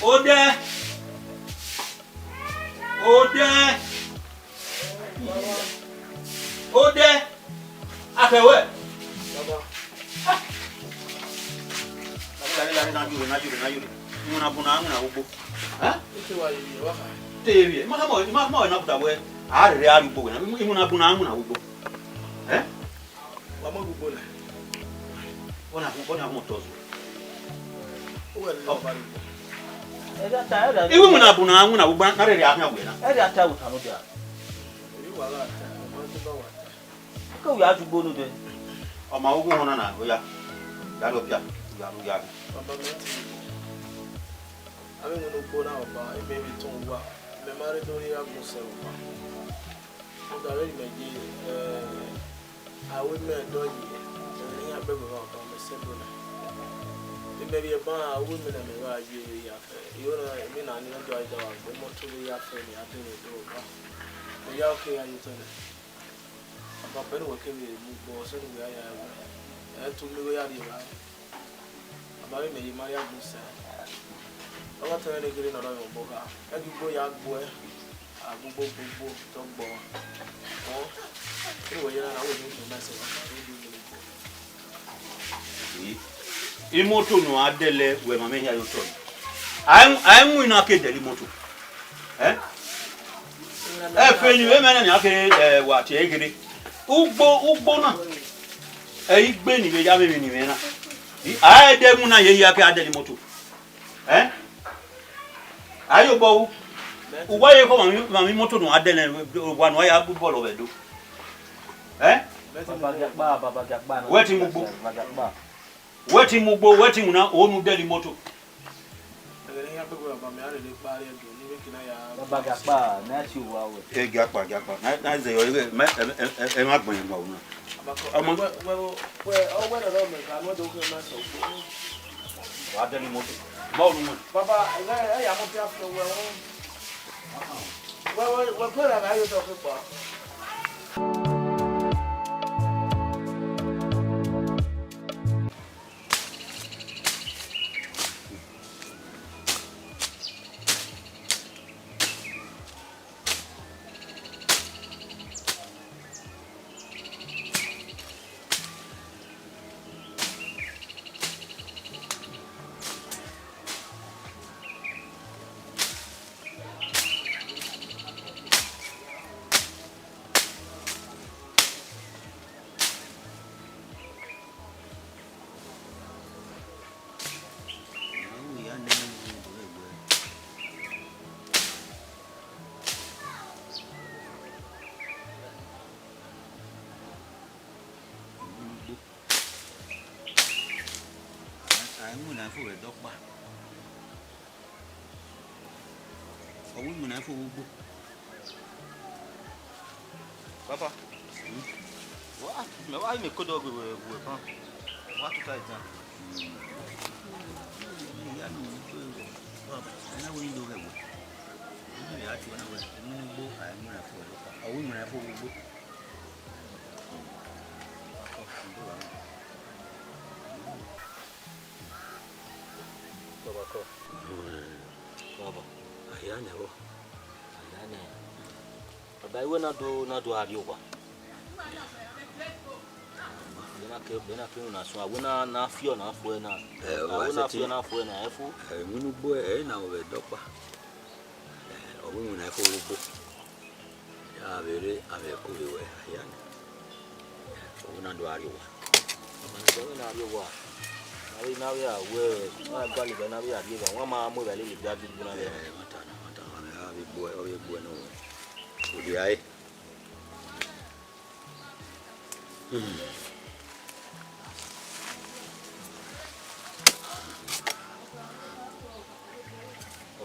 Ode. Akewe. Na yuri. Muna ubo. Ha? Tevi. Ma na kutawe. Ari ari ubo na. Muna ubo. Eh? Mama ubo na. Ona motozo. Iwe muna ubo na rere ahia we na. Eri ata utano dia. Ko ya jugbo no de. O ma ogun hona na oya. Ya lo bia. Ya. Ame no bona oba e baby tonwa. Me mare do ya go se oba. O da re me ji awe me do yi. Ni ya bebe ba oba me se do na. E me bi ba awe me na me ba ji ya fe. Yo na me na ni na do ai da wa go mo to ya fe ni ade ni do ba. O ya okay ya you tell. Aba pe no ke me mu bo so ni ya ya. To me ya di ba. Aba me yi Maria go se. I'm not telling you no no boga. I give boy a boy. I go to go. Oh. Anyway, you know I will do myself. Imoto no adele we mama ya yoto. I'm win akede imoto. Fenyu e mena ni ake what egere. Ugbo na. Igbe ni be ya me ni me na. I de mu na ye ake adele imoto. Ayo bo uwaye ko mami moto no adele wa no ya bu bolo bedo baba gakba no weti mugbo na o mu deli moto baba gakba na ti wa we gakpa na ze yo e ma gbon ma una wa deli moto Papa, I am not after well, what good am I talking about? Papa. What? Me why me kodo go pa. What to try that? Ya no go. Papa, na we do go. Ni ya ti na we. Ni go ai mu na fo. Awu mu na fo go. Baba ko. Baba. Ayane ho. Ayane. Baba iwe na do ari ogba. Bena ke una so awuna na fio na afo na. Awuna fio na afo na efu. Munu bo na we dokpa. Owu na efo ogbo. Ya bere ame ko we ayane. Awuna do ari ogba. Baba so na ari ogba. Ari na we awe na gali be na we ari ogba. Wa ma mo be le bi adu na le. Mata na abi bo no. Uwadiae.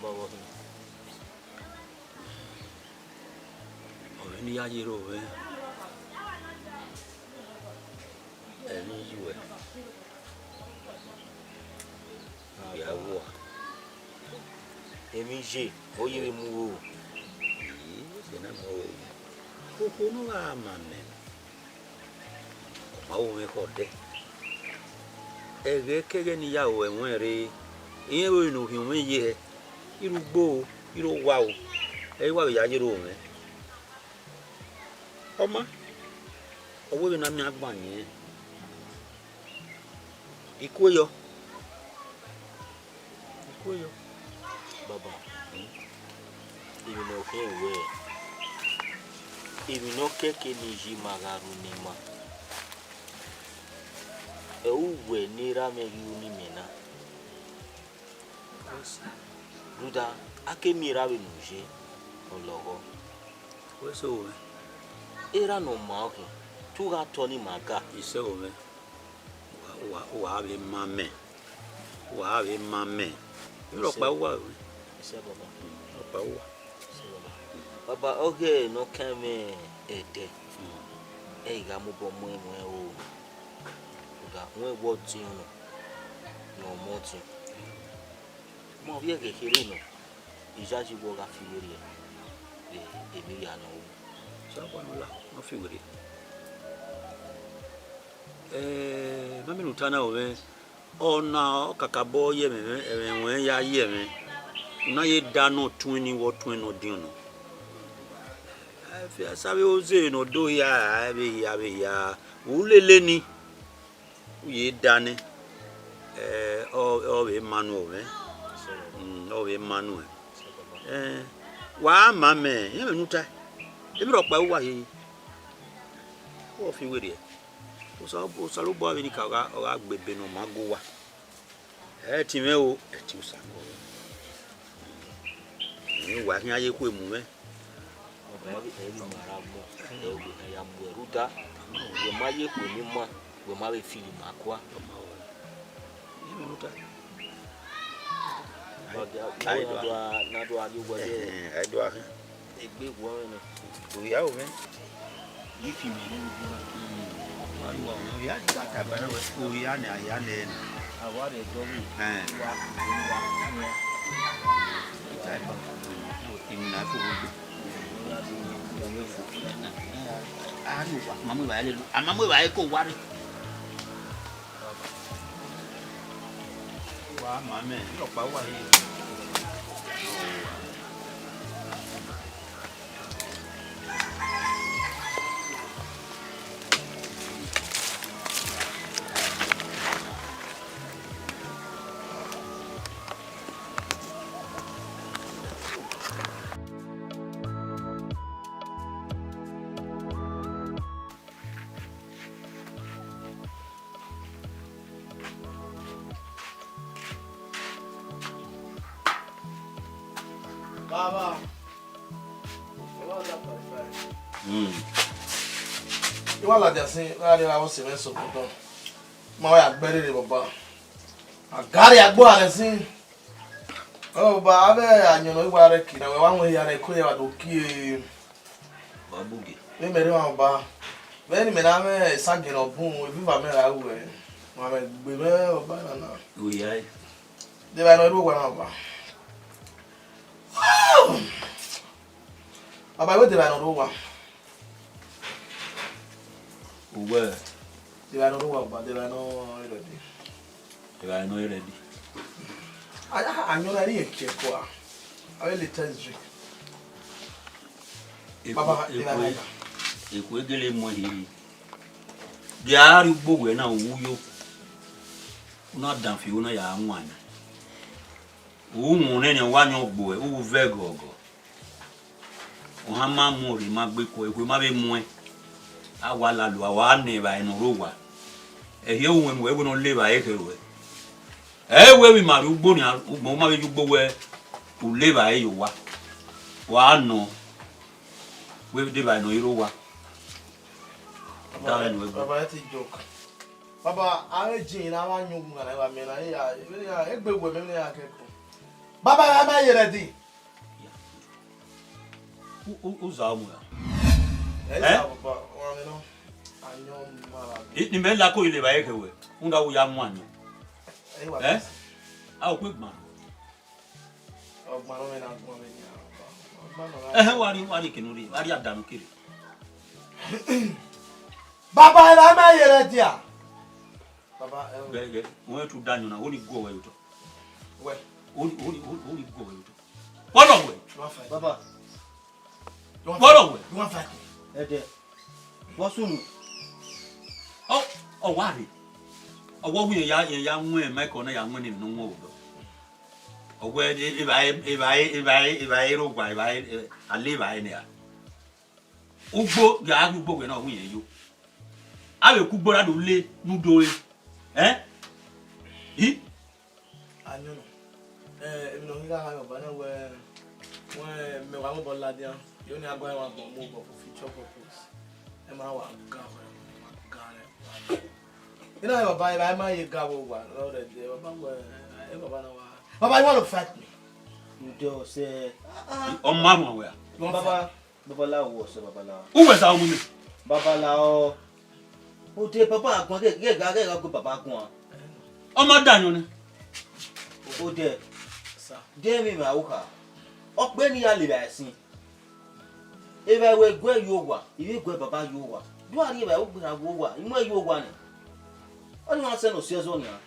Baba Ni ya yiro we. Eni yiwe. Ya wo. Emi je, o yire mu o. Na mo. Ko no ga mame. Ma o me kode. Ege kege ni ya o enwere Iye we no human ye. Iru go, iru wow. E wa ya jiro me. Oma. Owo na mi agban ye. Ikoyo. Baba. Even okay where. Even okay keniji magaru nima. Uwe nira me yuni mena. Ruda ake mira we nuje ologo. Weso we. Era no mauke. Tu ga toni maga. Ise o me. Wa be mame. Wa be mame. Iro pa wa. Ise baba. Pa wa. Baba okay no kame ede. Ga mo bo mo o. Ruda we wo ti no mo ti. Mo vie ke kire no. Ijaji wo ga fi wori e. Emi ya no. Sa kwa no la, no fi wori. Mami lutana owe ona kakabo ye me enwe ya ye me na ye da no twini wo twino din no afi asabe oze no do ya be ya ulele ni ye dane o be manu owe o be manu wa mame ye me nuta e mi ro pa wa ye o fi wori o salo bo avini ka o agbebe no magowa ti me o ti o salo ni wa hin aye ku emu me Baba e bi mara mo e ya mo ruda we ma ye ku ni mo we ma be fili makwa ni me nuta na do ali wo de ai do ahin egbe wo ni o ya o me yi fi mi ni wa no ya ta ba o ya ni aya ne aware do mi wa ta ba na ko mamu ba le amamu ba ko wari wa mame lo pa wa yi Baba. Iwala jasin ari wa se me so puto. Ma wa agbere re baba. Agari agbo ale sin. Oh baba abe anyo no igwa re kina we wa won ya re ko ya wa do ki babugi me mere wa baba. Be ni me na me sagin obun e viva me ra we. Ma me gbe me baba na. Uwadiae De ba no ru wa na baba. Baba we de ba no ru wa. uwe De ba no ru wa baba de ba no ready. I know ready Anyo na ri eke ko a. Awe le tezri. Baba de ba na. Eku egele mo hiri diari gbogwe na wuyo una danfi una ya nwanya umu ne wanyo gbo u vegogo o ha ma mo ri ma gbe ko ekwe ma be mu e awala lu awa ne ba inu rowa ehie unwe mu ego no le ba ekewe ewe wi ma ru gbo ni mo ma be ju gbo we u le ba e yo wa no we de ba no iro wa Baba ti joke. Baba are jin na wa nyugu na wa me na ya egbe we me ya keko. Baba am I ready? Uza mu ya Baba wa me no anyo mara. ni me la ko ile ba ekewe unda u ya mu anyo a o pe gba Ogba no me na gbo me ya. wari kinuri wari adanu kiri Baba am I ready? Baba gege won tu danyo na oni go we to Where? Who go? Follow away. You want fight? Baba. Follow away. You want fight? Ede. What's on? Oh, worry. Oh, what we ya win, Michael, I am winning no more. Oh, where if I don't buy, I live in there. Ugo, the Agubo, and not win you. I will cook Bora to lay, no do it. Eh? He? I know. You know, here I have a banner where me wa mo bola dia you only agba wa mo for future purpose e ma wa ga wa you know baba I ma ye ga wo wa no the baba baba na wa baba you want to fight me You do say. On mama where? Baba. Baba la wo so baba la. Who was our money? Baba la o. O te papa agbon ke ga go baba agbon. On my Daniel. O de. sir De mi ma wo ka. Ọ̀gbẹ́ni ya le ba sin. E ba we gwe yo wa, iwe gwe baba yo wa. Do ari ba o gbe na wo wa, imu yo wa ni. O ni won se no se zo ni a.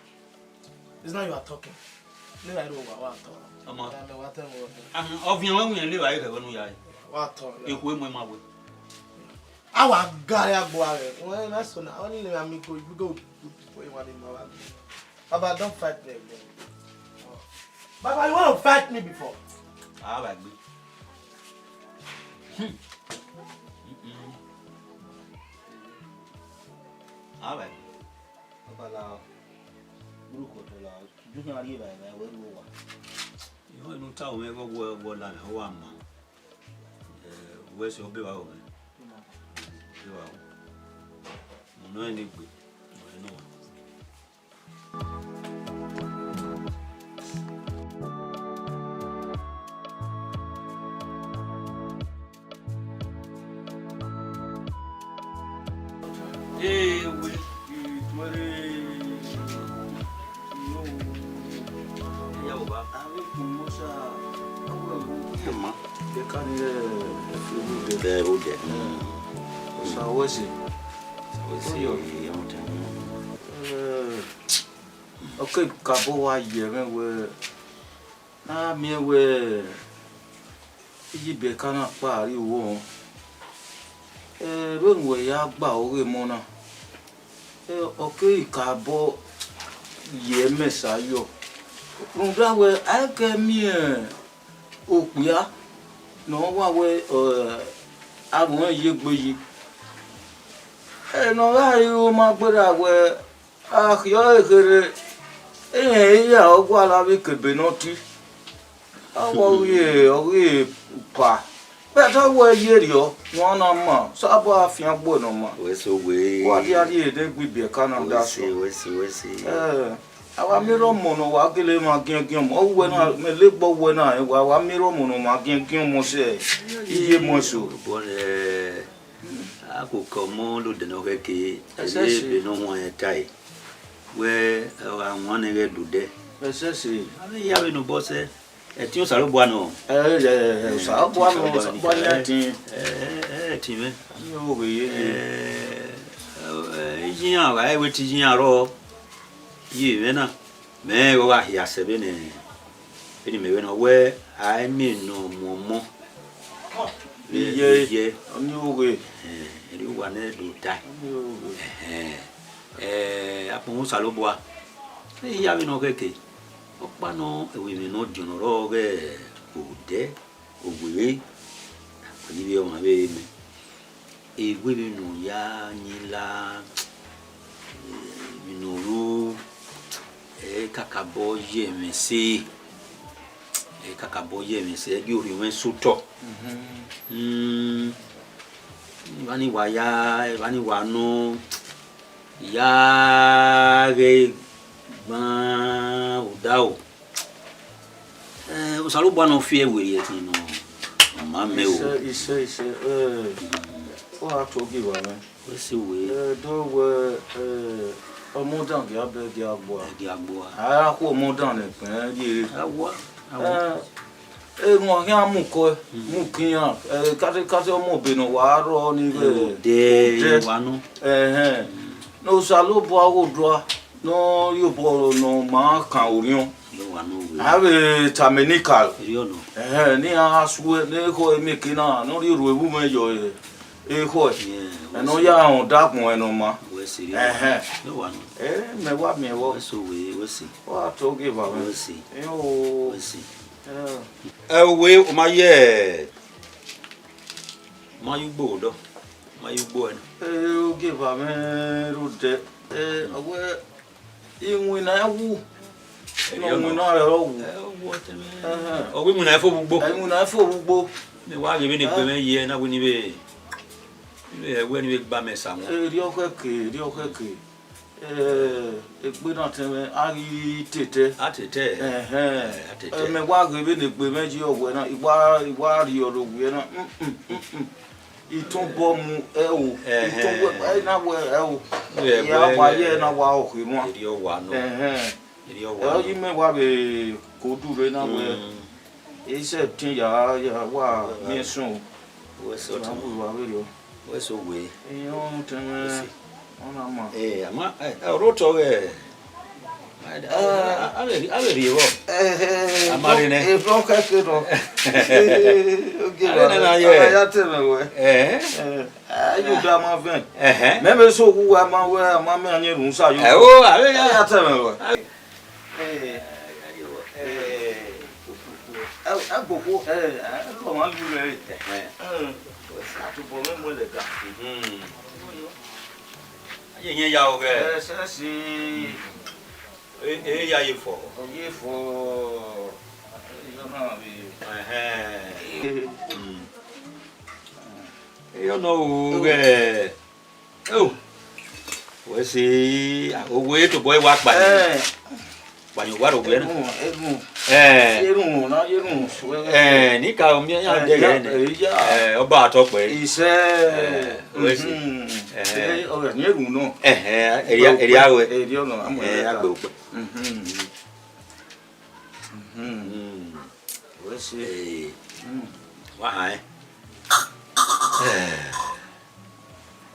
it's not you are talking no I don't wa talk Ama. me wa tell me Ofian wa won le ba e ka wonu ya. wa talk Eku emu ma we. awa ga ya gbo are when na so na only me am go you go for you want me baba don't fight me again baba you want to fight me before Ah, ba gbe. Ah, ba. Baba la. Buru ko to la. Du ni ari ba ba we wo wa. Yo no ta o me go wo la na wa ma. We se obe wa o me. Be wa o. Mo no ni gbe. Mo no wa. Okay, kabo wa yere we na mi we ibe kana pa ari wo be nwe ya gba ore mo na okay kabo ye mesayo nda we ake mi opia no wa we awon ye gboyi no ra ri o ma gbera we yo ekere ya ogwa la bi kebe noti awo ye pa beto we ye rio won na ma sabo afian gbo no ma we so we wa di ari ede gbibe Canada so we see awa miro mono wa gele ma gin mo we na me le gbo we na wa miro mono ma gin mo se iye mo so bon akoko mo lo de no ke e be no won tai we wa won ne do de esese abi ya be no boss e ti o saro bo ano sa bo ano bo ya tin ti me yo we ye jiyan wa e we ti jiyan ro yi me na me wa ya se be ne eni me we no we ai mi no mo ye oni we eri wa ne do dai apon salo bo a ya be no keke opa no ewe mi no dino ro ge ode ogwe ni bi o ma be me ewe mi no ya nyila mi no ru kakabo ye mi se kakabo ye mi se gi ori wen suto bani wa ya bani wa no ya ge ba udao o salo bwa no fie weri eti no ma me o ise o a to gi wa me we se we do we omo dan gi abe gi agbo a ko omo dan le pen ye awa mo ya mu ko mu kiyan kate omo be no wa ro ni de wa no no salo bo awo do no yo bo no ma kan orion lo wa no Ave tamenikal. Yono. Ni aswe ne ko emekina no ri ru ebu mejo e ko. No ya on dakun eno ma. We see. No one. Me wa me wo. So we see. Wa to give am. We see. We see. We o ma ye. Ma yu gbo do. Ma yu gbo en. O give am ru de. Awe Emwinabarhu. O we mu na fo gbogbo. Emwinabarhu gbogbo. Me wa ge be ni pe me ye na we ni be. Ile we ni be gba me sa won. Ri okeke. Egbe na teme ari tete. Atete. Atete. Me wa ge be ni pe meji owe na iwa ri orogun na. Itun bo mu o. Itun we na we o. Ya wa ye na wa o mu. Iri o wa no. Iri o wa. Yi me wa be ko dure na we. Ise tin ya wa mi sun. We so na bu wa we yo. We so we. Yo teme. Ona ma. Ama roto we. Ale rivo. Amari ne. E flo ka ke do. Okay. Ya teme we. Ayu da ma ven. Me so ku wa ma we ma me anye run sa yo. O ale ya teme we. Agboko ko ma lu re. Sa tu bo me mo le ga. Yen ya o ge. Si ya ye fo. Ye fo. Yo no ge. Oh. We see o we to boy wa pa ni. Pa ni wa ro we na. Irun na irun. Ni ka o mi ya de ge. O ba to pe. Ise. We see. O ni irun no. Eri awe. Eri ono amo. Agbe o pe. We see. Wa hai.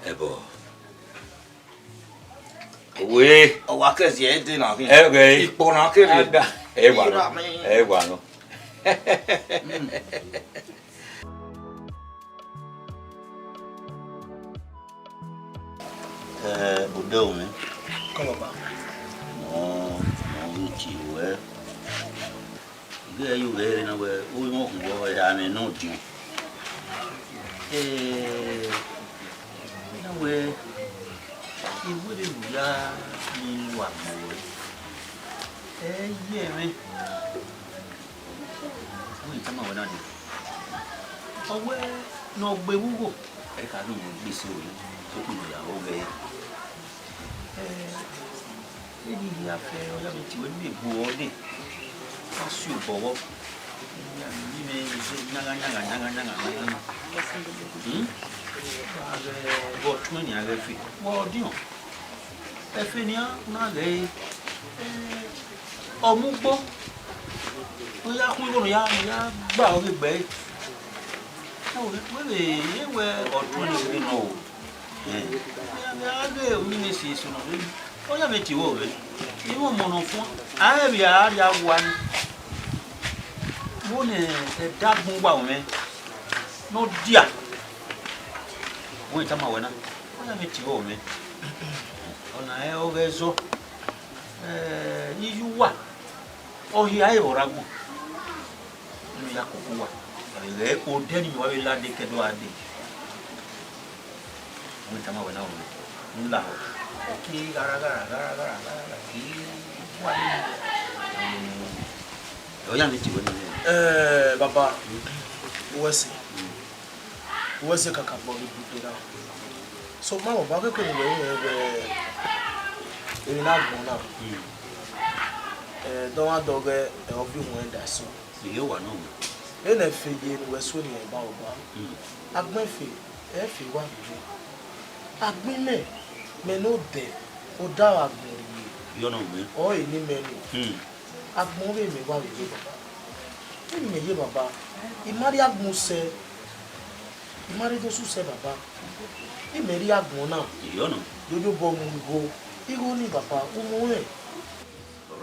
Ebo. We O wa ke si e de na fi. Okay. Ipo na ke le. Ewa no. Budeu, né? Como ba? No, ti we. Ge yu ge na we, o mo ko ya me no ti. Na we. Ki wo de ya ni wa mo. Ye me. We tama wa na ni. Owe no gbe wugo. E ka lu gbe si o. So ku ya o ge. Ele ia fer, olha me tio me boode. Passou bobo. Ya ni me nanga. Ave botuni ave fi. Bodio. E finia na le. Omugbo. Oya ku iwo ya gba o gbe. We otuni no. Ya o mi si so no. Oya me ti wo we. Iwo mo no fun. A bi a ya wa ni. Mo ne e dagun gba o me. No dia. Wo ita ma we na. Oya me ti wo me. Ona e o gezo. Iju wa. O hi ai ora gbo. Ni ya ko wa. Le o de ni wa we la de ke do ade. Wo ita ma we na o me. Nla o. Ki gara. Ki wa ni. Oya me ti wo ni. Baba. Wese kaka bo ni budera. So ma wo ba ke ko ni we eri na gbon na. Don wa doge e obi hu enda so. Yo wa no. E na fe ye ni we so ni e ba o ba. Agbon fe e fi wa bi. Agbon me no de o da agbon yi. Yo no me. O e ni me ni. Agbon we me wa bi baba. E me ye baba. I mari agbon se. I mari do su se baba. I me ri agbon na. Yo no. Jojo bo mu go. Igo ni baba o mo e.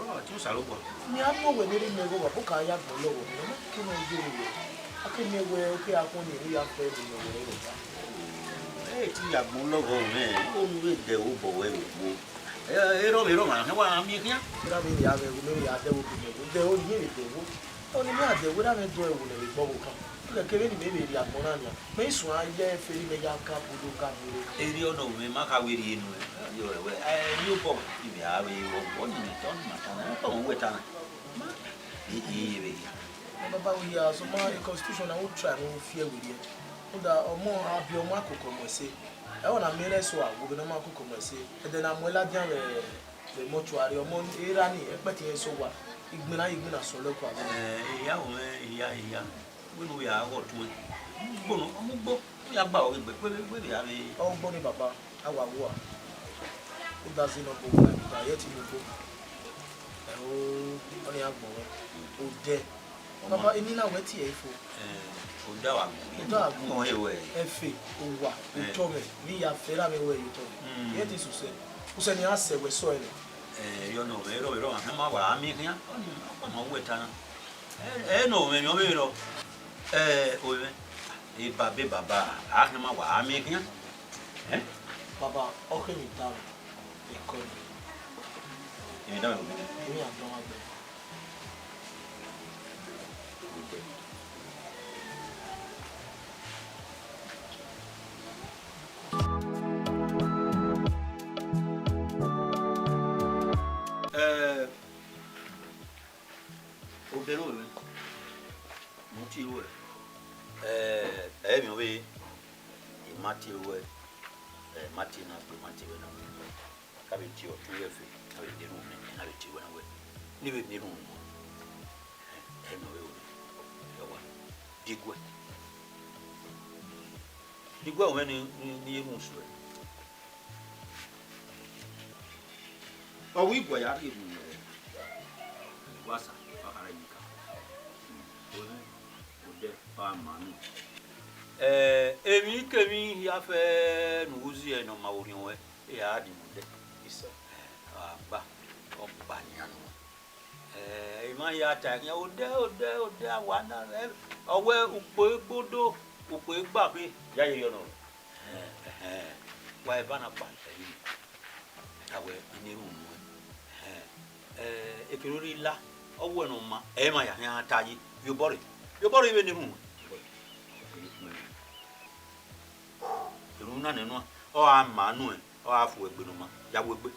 Right. Tu salo bo. Ni amo we ni me go ko ka ya go lo wo. No ki no je ni. Akemi we o ke akon ni ya fe ni we ro. Ti ya gbo lo go me. O we de o bo we wo. Ero ma he wa mi kian. Ira mi ya me ya de wo bi me. De o ni de wo. O ni me ade wo da me do e wo le bo wo kan. Ke kere ni me be ya mo na nya. Me so a je fe ni me ya ka bu do ka mi. Eri ono me ma ka we ri enu. Yo we yo bo ibi a we wo ni me ton ma ta na. O we ta na. Ibe. Baba we ya so ma constitution na wo try no fear we there. Oda omo abi omo akoko mo se. E wona mere so a wo be no ma akoko mo se. E de na mo la dian le mortuary omo era ni e peti so wa. Igbina so le kwa. Iya o iya. We no ya go tu. Gbo no mo gbo. Ya gba o gbe pe ya mi. O gbo ni baba awa wo a. O da si no bo ba ye ti mo bo. O ni agbo o de. Baba emi na we ti e fo. O da wa gbo. O we. Efe o wa o to me ni ya fera me we you to. Ye ti su se. O se ni ase we so ele. Yo no ero an ma wa mi kian. O mo we ta na. No me me ro. O we. E baba a ma wa mi kian. Baba o ke ni ta. E ko ni. E da me. Emi a don agbe. O de lo me. Mo ti lo mi o we. E ma ti lo mati na pe mati we na. Ka be ti o tu we fe. Ka be de lo me na be ti we na we. Ni be ni lo mo. No we o. Yo wa. Digwe o me ni e mu so. O wi gwa ya ri mu. Wasa akara yika. O de pa manu. Emi kemi ya fe nuzi e no ma ori we e ya di mu de. Isa. Ba o ba ni anu. Ma ya ta yan o de awana owe upo egbodo upo egba pe ya ye yo no. Wa e ba na pa yi. Awe ni ru mu. Ekirori la owo no ma e ma ya yan ta yi yo bori be ni ru. Iruna ne no o ama nu e o afu egbe no ma ya wo egbe.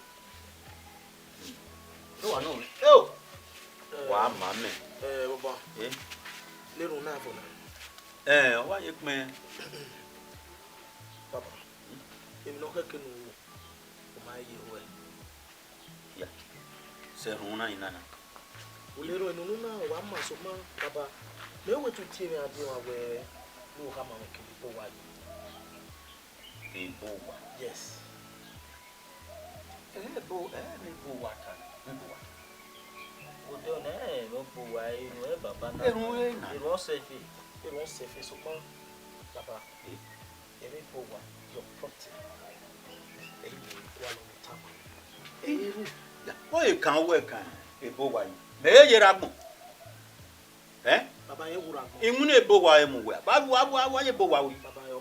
No wa no wa ma me Baba le ru na fo na wa ye pin baba emi no ke kenu o ma ye we ya se runa inana o le ru enu na wa ma so ma baba me we tu tie me ade wa we no ka ma ke po wa e bo wa yes bo wa ta bo wa o de na no po wa inu e baba na e won se fi so ma baba e me po wa your property e ni wa lo ni ta ya o e kan we kan e bo wa yi me ye ra gbon baba ye wura gbon imu na e bo wa e mu we ba wa ye bo wa wi baba ye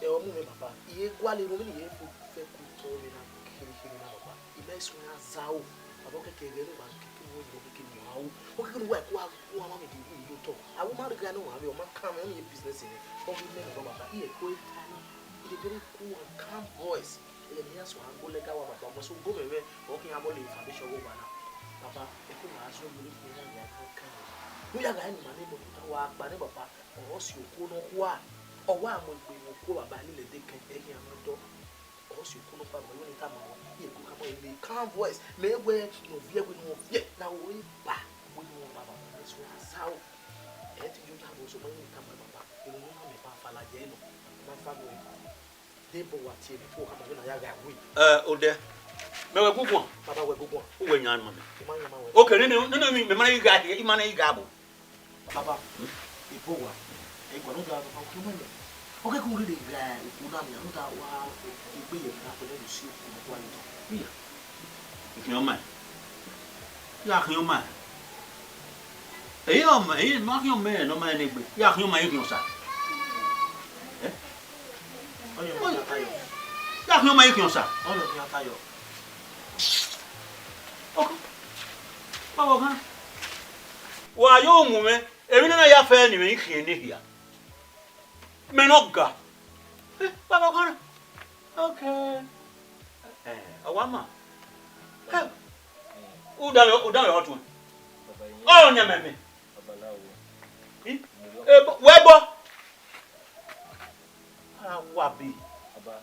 omo me baba iye gwa le ru mi ni ye fo fe ku to mi na kiri na baba ibe so ya zao baba ke ke gere ba ke wo yo ke mo awu o ke no wa ku wa ma me di yo to awu ma de ga no wa be o ma kan me ni business ni o bi me baba iye ko tani ide very cool and calm voice ele ni aso an go le ga wa baba mo so go me we o ke abo le information wo ba na baba e ko ma aso mi ni na ya kan no ya ga ni ma ni mo wa pa ni baba o si oku no kwa owa mo gbe mo ko baba ni le de kan e ni amodo o si oku no pa mo ni ta mo ye ko ka mo ile calm voice me we no vie na wo ba wo ni baba so sao e ti ju ta bo so mo ni ta baba e no no me pa fa la je no ma fa mo de bo wa ti e ko ka mo na ya ga wi o de me we gugu baba we gugu o we nyan ma me ma nya ma we okay no mi me ma yi ga i ma na yi ga bo baba e bo wa e ko no ga ba ko mo ni o ke ko ri de ga e ko na mi no ta wa e gbe ye na ko de si ko wa ni to ikini o ma ya khioma e ma khioma no ma ne gbe ya khioma e khiosa Oyo mi atayo. ya khioma e khiosa Oyo mi atayo. ok baba kan wa yo mu me ebi na ya fa ni me khie ne hia me no ga baba kan okay awama udame otu oh nyame me webo awabi aba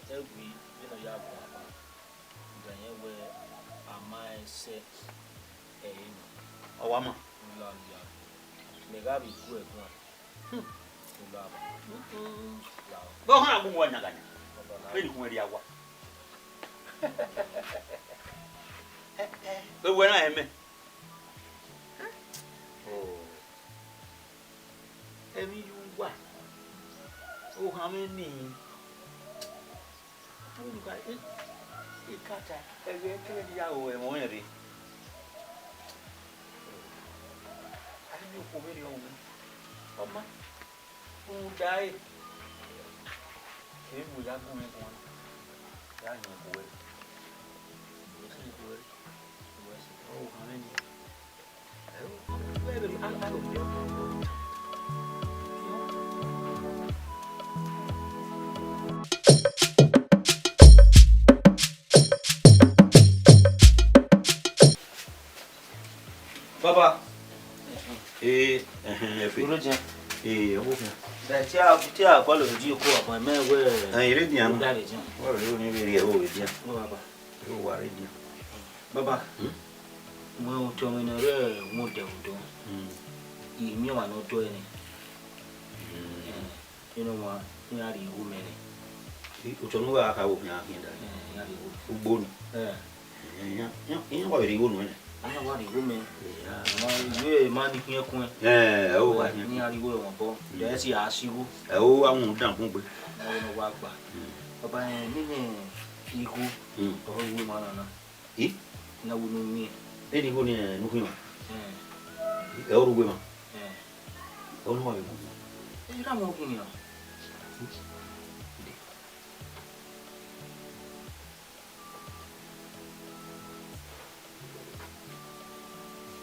egwi bi no ya go aba ganye we amai se awama la ya me ga bi ku egwa la ba bo ha bu wanya ganya be ni kunweri awa be wena eme oh emi yuwa o ha me ni tu ka ikata ebe kele ya o e mo eri ari mi ko me ri o me oma Uwadiae e mo ya gun me ko ya yan ko we si ko we o ha me ni we be an alo Baba Uroja. o fi Da ti a ko lo ji ko apa me we. ire di an Da le ji. o re o ni be ri e o we di an No baba. o wa re di Baba. Mo to me na re mo de udo. I mi wa no to ni. You know what? Ni ari hu me ni. o to no wa ka wo nya hin da Ya ri hu. ugbo ni nya wa ri wo no ni Ana wa ri hu me. Ma ye ma ni kin kun. o wa hin Ni ari wo won bo. De si a siwo. o awun dan kun pe No wa gba. Baba ni ni ihu. O wu ma na na. Na wu no mi. e ni ko ni nu kun e o ru gbe ma o no wa be mo Era mo kin ya.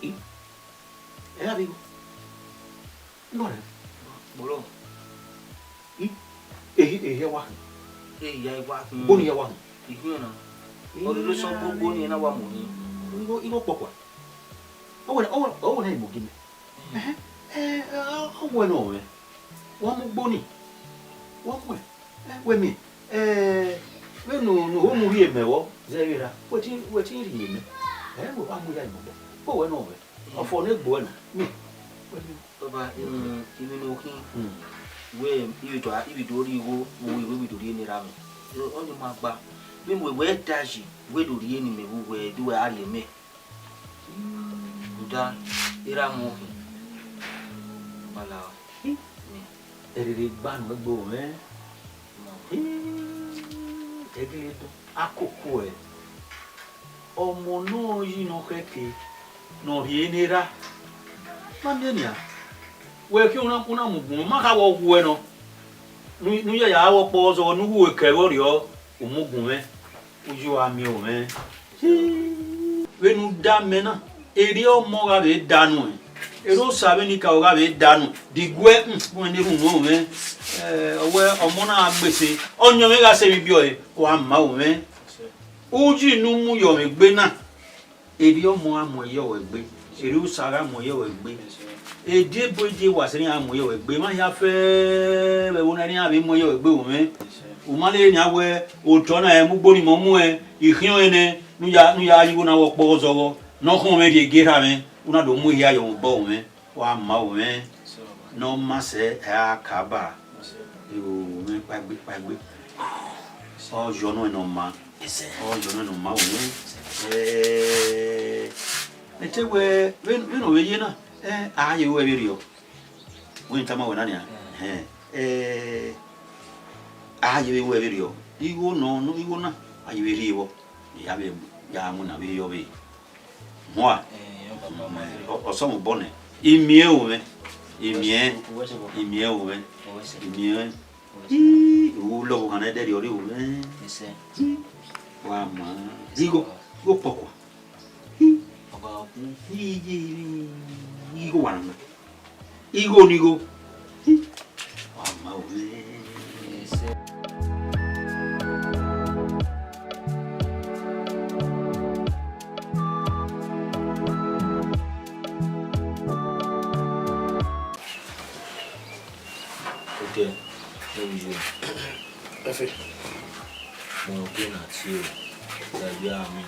e abi no re Bolo. e wa Ya iwa kin. bo ni ya wa Ihu na. O lo so gbogbo ni na wa mo ni. ino popo o na ibo gini o we no we wa mu gbo ni wa mu we mi we no o mu ri emewo zerira wetin ri eme mo ba mu ya ibo o we no we ofo na egbo na mi Baba imi no kin. We ibi do ri wo ibi do ri ni ra mi. O ni ma gba. Mi mo we daji we do ri ni me we do ari me. Uda ira mo kin. Bala. erere gba no egbo me egele to akoko e ọmọ náà yìí no keke no ri ni ra ma mi ni a we ki una mu gun ma ka wo wu e no nu ya wo po zo nu wu ke wo ri o umugun me uju ami o me we nu da me na eri ọmọ ga be danu ero sabe ni ka o ga be danu digwe won ni run o me owe ọmọ na gbese onyo me ga se mi bi o e wa ma o me uji nu mu yo me gbe na eri ọmọ amo ye o gbe eri usara mo ye o gbe ede boje wa se ni amo ye o gbe ma ya fe be wona ni abi mo ye o gbe o me o ma le ni awe o to na e mu gbo ni mo mu e ihin ene nu ya yiwo na wo po zo no khon me di gera me una do mu ya yo bo me wa ma o me no ma se akaba yo me pagbe o jo no ma o jo no ma o me ete we no we ye na aye we be ri o we ntama we na ni aye we be ri o iwo na aye we ri wo ya be ya mu na be yo be moa Osomo bone. Imie uwe. Imie uwe. Imie. Ulo kana deri ori uwe. Wa ma. Igo pokwa. Igo wana. Igo nigo. Wa ma uwe. Okay, let me show. Efe. Mo okay na ti o. Da ya mi.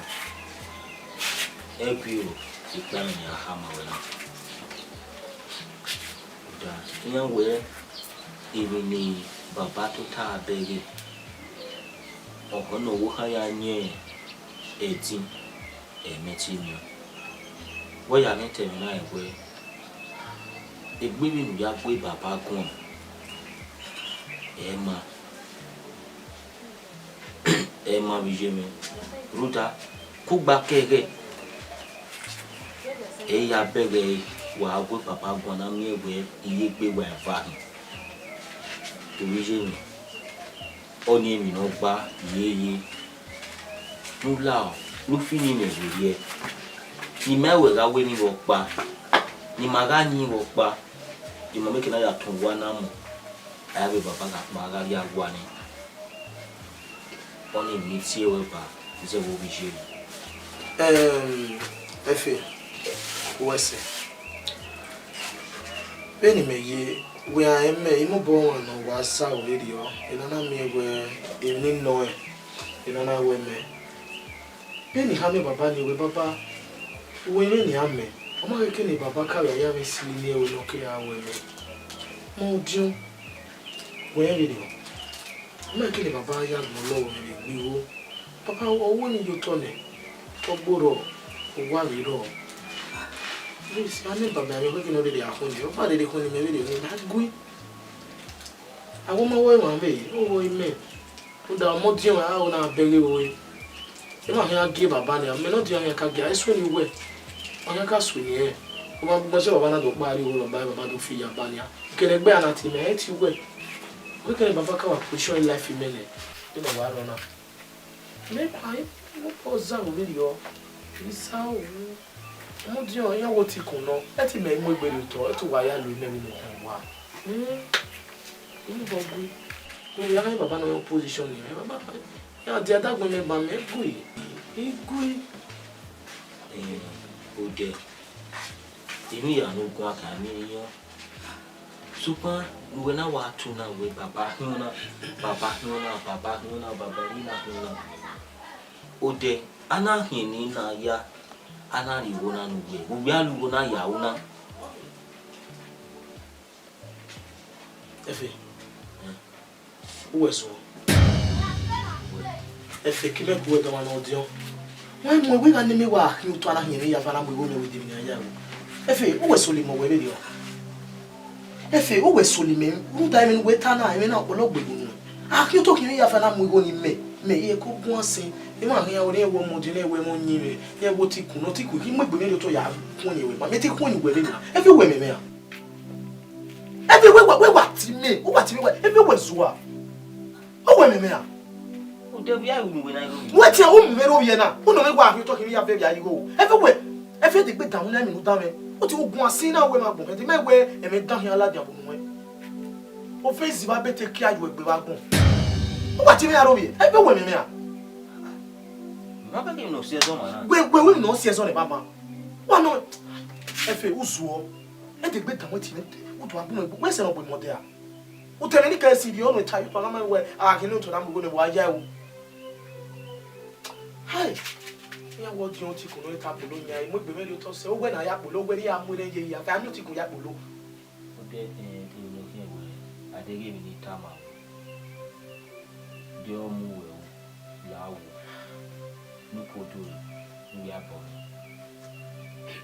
Epi o, ti plan ya hama we na. Da, yan we even ni baba to ta bege. Ohono wo ha ya nye 18 emeti mi. Wo ya ni temi na egbe. Egbe bi nu ya gbe baba gun. Emma bijeme ruta kugba kege ya bege wa agwe papa gwana mi egbe iye gbe wa fa to bijeme oni mi no gba yeye nula lu fini me ye ni mewe ga we ni wo pa ni maga ni wo pa di mo meke na ya tun wa na mo ayabe baba ga maga ya gwa ni oni mi ti e ba ze wo bi je Efe wese beni me ye we are me imo bo wan no wa sa o radio ina na me we ni no ina na we me beni ha me baba ni we baba we ni ame o ma ke ni baba ka ya me si ni e o no ke ya we me mo dio we radio o ma ke ni baba ya mo lo we wo papa owo ni yo to ne ogboro owa mi ro this ane baba mi ko kino de ahun o pa de ko ni me we de na gui awon ma wo wa me o wo ime o da mo di wa o na bere o e ma ya ge baba ni me no di ya ka ge aiso ni we o ya ka su ni e o ma gbo se baba na do pari o baba do fi ya ba ni a kele gbe ana ti me e ti we o kele baba ka wa position life me ne de ba wa ro na me pai mo poza o video isa o mo di o yan wo ti kun no e ti me mo gbe lu to e to wa ya lu me mi mo wa ni bo gbe mo ya ka baba no position ni baba ya di adagbe me ba me gui o de imi ya no gwa ka mi yo super we na wa tu na we baba huna baba ni na huna o de ana hini na ya ana riwo na nu we we alugo na ya una efe uweso efe kime kuwe ga wana odion why mo we ga ni mi wa ki to ana hini ya fara mo we me we di mi ya wo efe uweso li mo we be dio efe uweso li me u da mi we ta na mi na ologbe nu ki to ki mi ya fara mo we ni me ye ko gun asin e ma yan ori ewo mo di na ewo mo yin me ye wo ti kun no ti ku ki mo gbe mi to ya kun ni we ma me ti kun ni we le na efe we me ya efe we ti me o wa ti me we efe we zuwa o we me ya o de bi awu we na ro we ti o me ro ye na o no me gwa ki to ki mi ya be ya yi go efe de gbe down na mi nu da me o ti gun asin na we ma gun ti me we e me dan yan aladi abo mu we o fe zi ba be te ki ayo egbe wa gun o wa ti me ya ro ye efe we me ya ma ba ke no se zo ma na we no se zo ne baba wa no efe uzuo e de gbe down we ti me o to abu no we se no bo mo de a o tele ni ka si di o no cha yu to na ma we a ki no to na mo go ne bo aya wo hai ya wo di on ti ko no ta polo nya mo gbe me lo to se o we na ya polo we ri ya mu re ye ya ka mi ti ko ya polo o de ke no ke we adege mi ni tama de o mu we o la wo ni ko do ni ya bo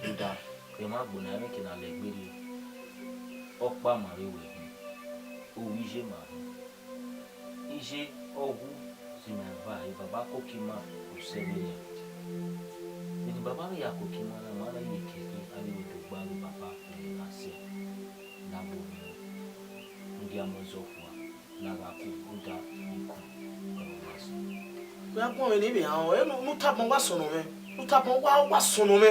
nda e ma gbo na mi ke na le gbe ni o pa ma re we o wi je ma ije ogu si me va e baba ko ki ma o se ni ni baba ya ko ki ma na ma na ye ke ani to gbalu papa na se na bo ndi amozofwa na ga ku uda ku mas we are going to be no tap on was on me no tap on was on me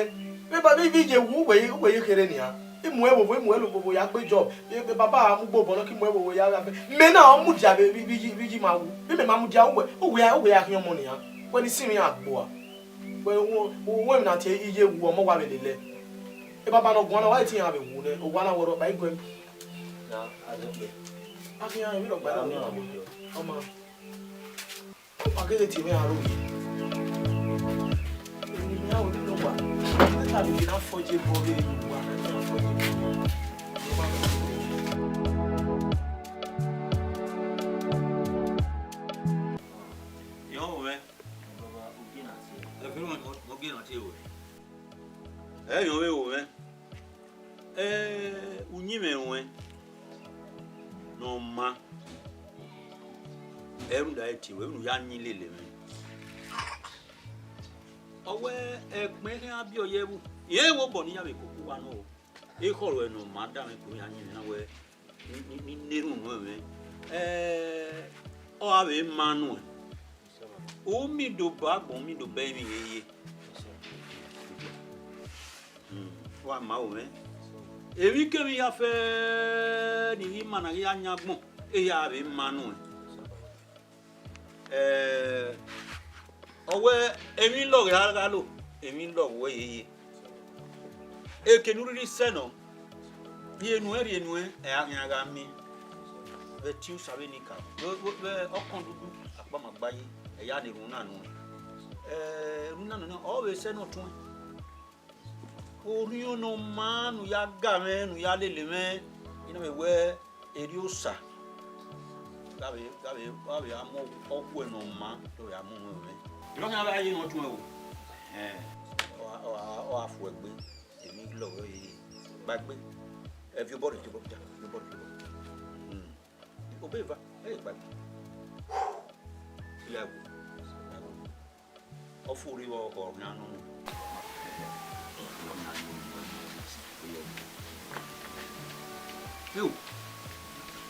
me ba bi je wu we kere ni ha imu ewo ya gbe job be baba mu gbo bono ki mu ewo ya me na o mu dia bi ma wu me ma mu dia we ya hian mo ni ha when see me agbo a we na te ije wu o mo wa be lele e baba no gwan na wa ti ya be wu ne o gwan na wo ba igwe na adebe ahian mi lo gba na o ma agege ti me aro yi ni ya o ni lo wa ni ta bi na foje bo be wa na foje yo we o me unyi me we no ma eru da eti we nu ya nyi lele me owe egbe ke abi oyebu ye wo bo ni ya be koku wa no e khoro enu ma da me ko ya nyi na we ni neru no we o ave manu o mi do ba bon mi do be mi ye wa ma o me ewi ke mi ya fe ni mana ya nyagbon e ya be manu owe emi lo ga lo emi lo wo ye e ke nuri seno ye nu e anya ga mi be tiu sabe ni ka be okon dudu apa magbaye e ya ni runa no o we seno tun ori ono manu ya ga me nu ya lele me ina me we eri osa gabe amo okwu no ma to ya mu me lo nya ba yi no tun o o afu egbe emi lo we gbagbe everybody to go obeva gbagbe ya go ofu ri wo ko na no yo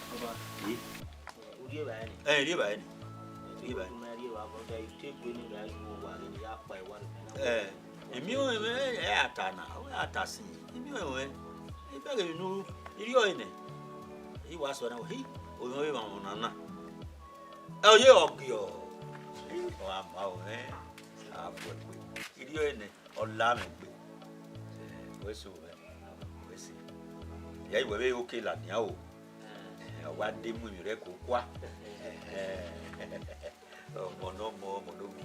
baba ni uri ba ni ri ba ni na ri wa ko dai te gbe ni ga ju wa ni ya pa e wa emi o atana o atasi emi o e be ge nu iri o ene i wa so na o hi o yo ma mo na o ye ogio o ama o a po iri o ene o la me gbe we so we si ya iwe be okay la ni a o wa de mu mi re ko kwa mo no bi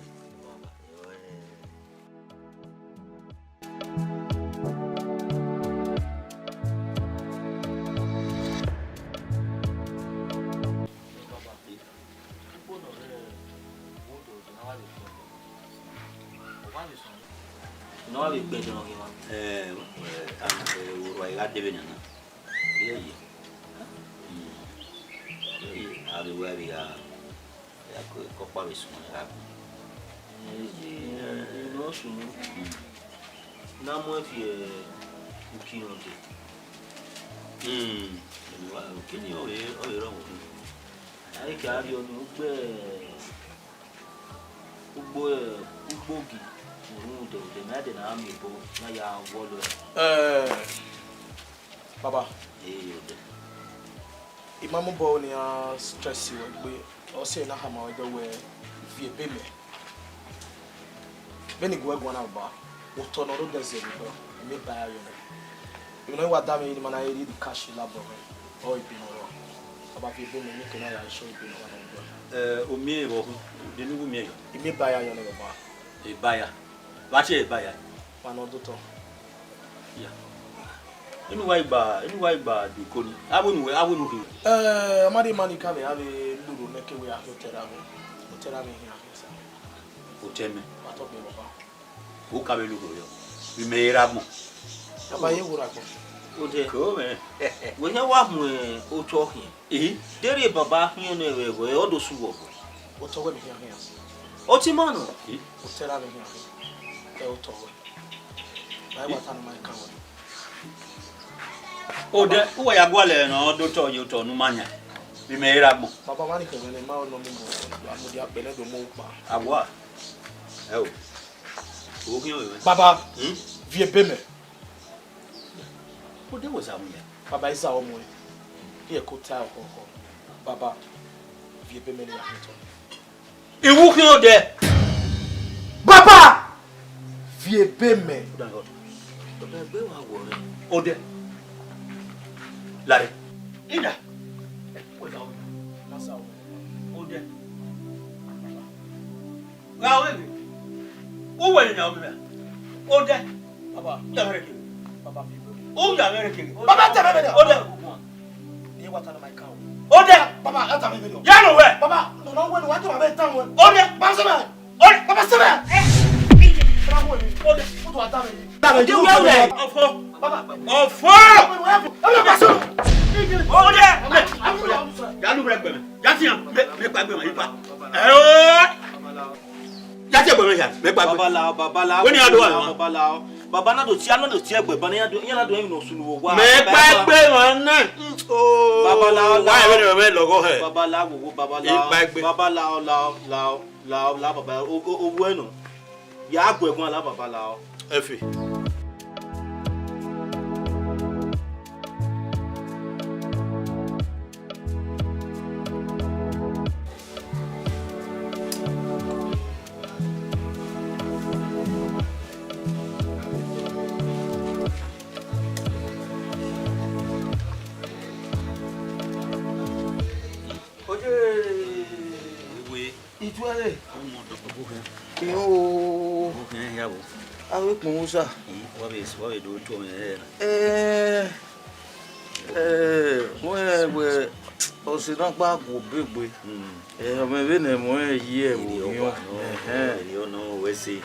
no wa be gbe do no wa ga de benana ye ave wa ya ko pa be so na no su na mo fi ukino de wa kini o ro mo ai ka ri o ni ugbogi urudo de na de na mi bo na ya wolo baba de imamu bo ni a stress we gbe o se na ha ma o de we fi ebe me beni gwe gwa na ba o to no ro de ze bi me ba ya yo you know what that mean man I need cash labo o ibi no ro baba fi ebe me ni ke na ya show ibi no o mi bo de nu mi yo imi ba ya yo ne baba e baya ba che baya wa no do to ya inu wa igba di koni abonu hi amadi mani ka be ave luru ne ke we a hotera me here sa o teme wa to be baba o ka be luru yo bi me ra mo baba ye wura ko o de ko me we nya wa hu o to hin dere baba hin no we o do su wo o to we me here o ti manu o tera me here e o to we ai wa tan mai ka Ode, uwa ya gwale no doctor yo to numanya. Bi me ira mo. Papa mani ke me ma no mi mo. Amudi apele do mo pa. Agwa. Eh o. O ki o. Papa. Vie beme. Ode wo sa mo ya. Papa isa o mo. Here ko ta ko. Papa. Vie beme ni ato. Iwu ki ode. Papa. Vie beme. Ode wa wo. Ode. Lare. Ida. Ode. Gawe. Uwe ni na me. Ode. Papa, ya mere ki. Papa. O ya mere ki. Papa ta me. Ode. Ni water na my cow. Ode. Papa, ata me video. Ya no we. Papa, no we no water me tan we. Ode. Papa se me. Ode. Papa se me. Papa we. Ode. O to ata me. Ta me. You go there. Ofo. Papa. Ofo. Ode. Ya lu break me. Ya ti an me pa gbe mo ipa. Ya ti gbe me ya. Me pa gbe. Babalao. Woni ado wa. Babalao. Baba na do ti ano do ti egbe ba na ya do yin no sunu wo wa. Me pa gbe mo na. Oh. Babalao. Wa e me logo he. Babalao la baba o bueno. Ya agbegun la babalao. Efi. Itwale. Omo do ko he. Yo. Okay, ya bo. Awe kungusa. Wa be do to me. We o se na pa ko begbe. O me be na mo yi e wo yo. You know we see.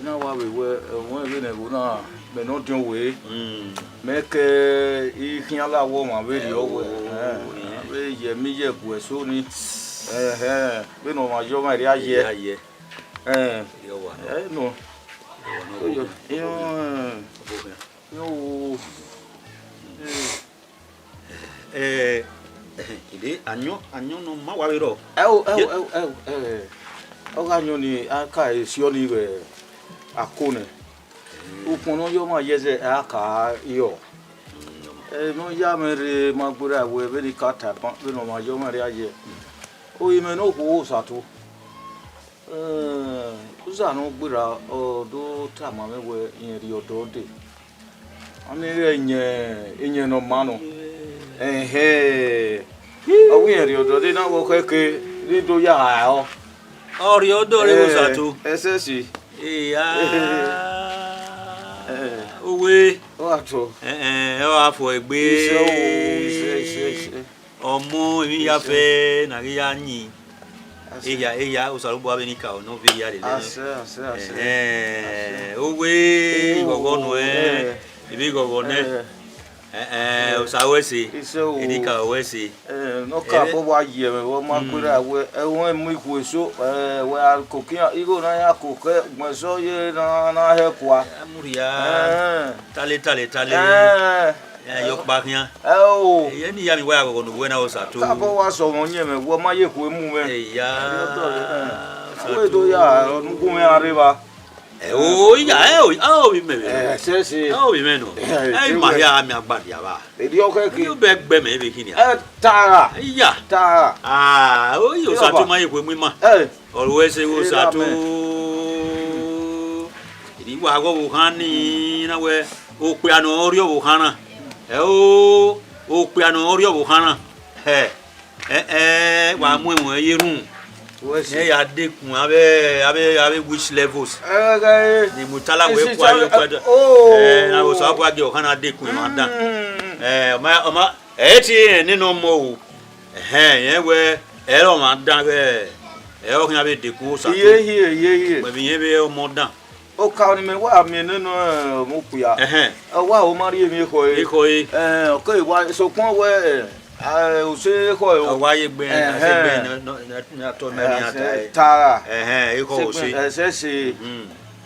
Na wa we won be na wo na me no din we. Me ke I kian la wo ma be ri o we. Be ye mi ye ku so ni. Be no ma yo ma ri aye. No. Yo. Ide anyo no ma wa ro. O ga nyo ni aka esi oni we akone. Ukun no yo ma yeze aka yo. No ya mere ma gbura we be ni kata ban be no ma yo ma ri aye. O ime no ko sa to. Uza no gbura o do ta ma me we yin ri odo de. Ani enye no ma no. O wi ri odo de na wo keke ri do ya o. Ori odo re wo sa to. Ese si. Owe. O ato. O afo egbe. Ise. Omo emi ya fe na ri ya yin. Eya o saru bo abenika o no ve ya le. Ase. Owe gogo no ibi gogo ne. O sawe si. Edika o we si. No ka bo wa ye me wo ma gbura we won mu iku eso we alkokia igo na ya ko ke gbeso ye na he kwa. Amuria. Tale. Yo pa kian. Ye ni ya mi wa gogo no we na o sa to. Ka bo wa so won ye me wo ma ye ku mu me. Eya. We do ya nu ku me arriba. Bi me. Se. Bi me no. Ma ya mi agbadi aba. Edi o ke ki. You be gbe me be kini. Tara. Iya. Tara. Yo sa to ma ye ku mu ma. Always wo sa to. Idi wa go wo kan ni na we o pe ano ori o kan na. O pe ano ori o kan na. Wa mu ye run. Ne ya dekun abe which levels ni mutala we kwa yo kwada na wo so akwa ge o kana dekun ma dan ma ti ni no mo yen we ero ma dan be o kan abe dekun o sa to Ye. we bi yen be o mo dan O ka ni me wa mi ninu mo kuya wa o ma ri mi ko o ko wa so pon we o se ko o wa ye gbe na to me ni ata Tara e ko o se se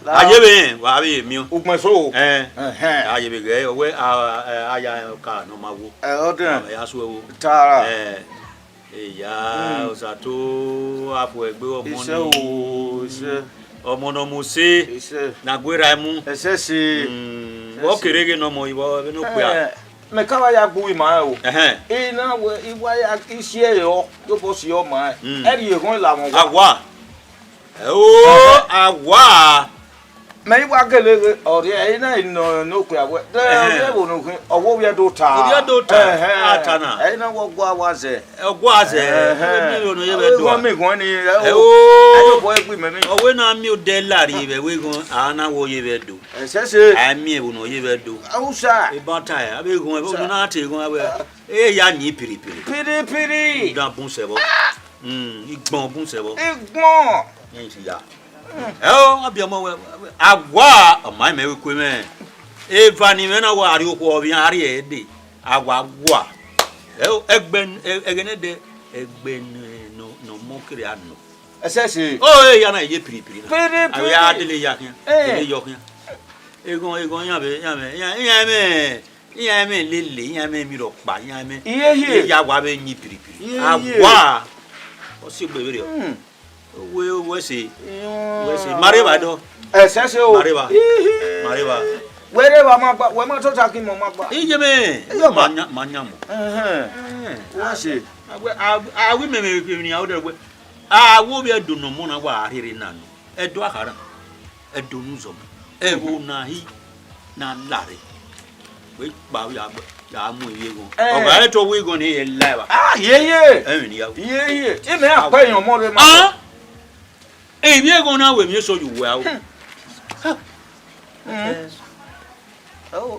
Ayebe wa be mi o. Ugmeso. Ayebe ge we aya ka no mawo. Odun. Ya so wo. Tara. Ya osato apo egbe omo Ise o, ise. Omo no mo se. Ise. Na gwera mu. Ese si. Wo kerege no mo ibo no pe a. Me kawa ya gbu ima o. Na we iwa ya ise yo bo si o ma. Eri egun la won wa. Awa. Awa. Me iwa gele ori na no ku awe. De wo no ku owo we do ta. We do ta. Atana. Na wo gwa waze. Ogwaze. Mi no ye be do. Wo me gun ni. Ayo boy gbu me mi. Owe na mi o de lari be we gun ana wo ye be do. Sese. Ami e wo no ye be do. Awusa. E ba ta ya be gun e bo na te gun awe. Ya ni piripiri. Piripiri. Dan bun se bo. Igbon bun se bo. Igbon. Yin si ya. Abi omo we agwa o mai me we kwe me. E vani me na wa ari okwo obi ari e de. Agwa gwa. Egene de egben no mokiri anu. Sese. Ya na ye piripiri na. Piripiri. Ya dele ya kan. Dele yo kan. Egon ya me lele ya me mi ro pa ya me. Ya wa be yin piripiri. Agwa. O si gbe re o. We say Mariba do. Sese o. Mariba. Where wa magba, we ma to takin mo magba. Ije me. Manya mo. Wa se. We me ni awde we. Wo be do no mo na wa ahiri na no. Edo akara. Edo nuzom. Wo na hi na lare. We ba ya mu ye go. O ba to we go ni e live. Ye. Ni ya. Ye. E me apa eyan mo re ma. Bi e go na we mi so you well.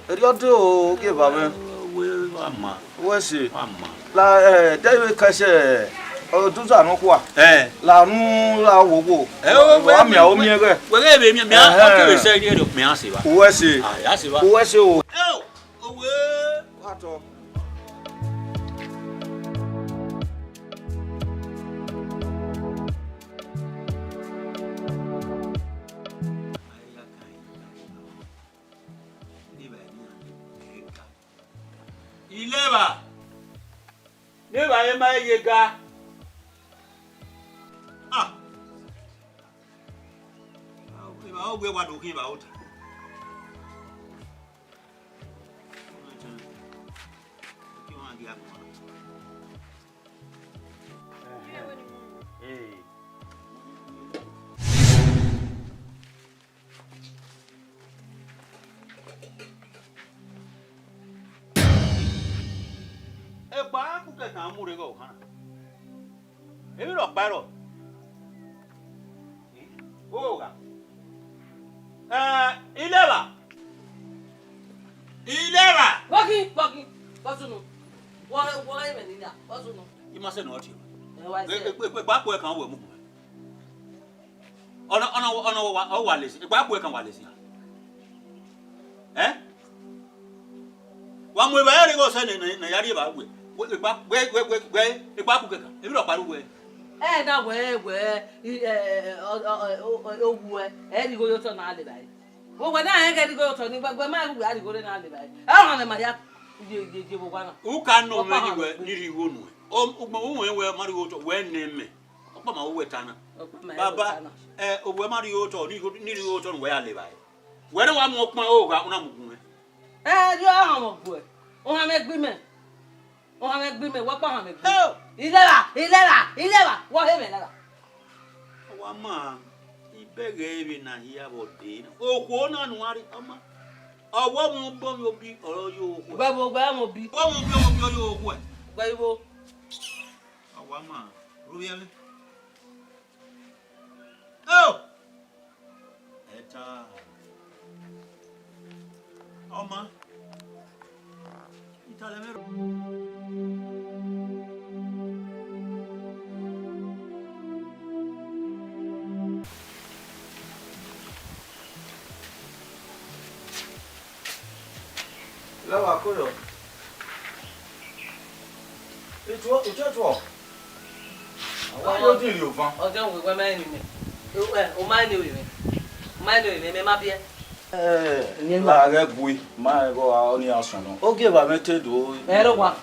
Eri odo ge ba me. We ama. We se. Ama. La David kase o du za no kwa. La nu la wo wo. Wa mi a o mi ere. We ge be mi o ke we se ri do mi ase ba. We se. Ya se ba. We se o. We Wato. Ileba. Neba e ma ye ga. Ba o gbe wa do kin ba o ta. Ki won gi agbo. Ba ku ke kan mu re go kan. E mi ro pa ro. Go ga. Ileba. Walking. What's no? Why me ni da? What's no? You must say no ti. Why say? Pa po e kan wo mu. Ona wa lesi. Pa po e kan wa lesi. Wa mu ba yare go se na yare ba we. We ipa ku keka. Ebi ro paru we. Na we owu e go yo to na ale bai. Wo we na ga go to ni gbagba ma gu ari go na ale bai. Ha na ma ya je bo kwa na. U ka no me ni we ni ri wo nu. We mari go to we ne me. Opa ma wo we tana. Baba we mari go to ni ri go to we ale bai. We na wa mo pon o ga una mu gun. Yo ha mo bu e. O ha me gbi me. What behind me? Oh, Ilera, what him? One man, he begged na here about day. Oh, one on worry, or what will bomb your be or you? Where will be? What will you what? Where will? One man, really? Oh, Eta. Oh, man. Italian. Lawa koyo. Icho. Awa yo di ri o fan. Ojo we ma ni me. O ma ni we me. mai no me ma bia la bui ma go oni asono o ge ba mete do ero wa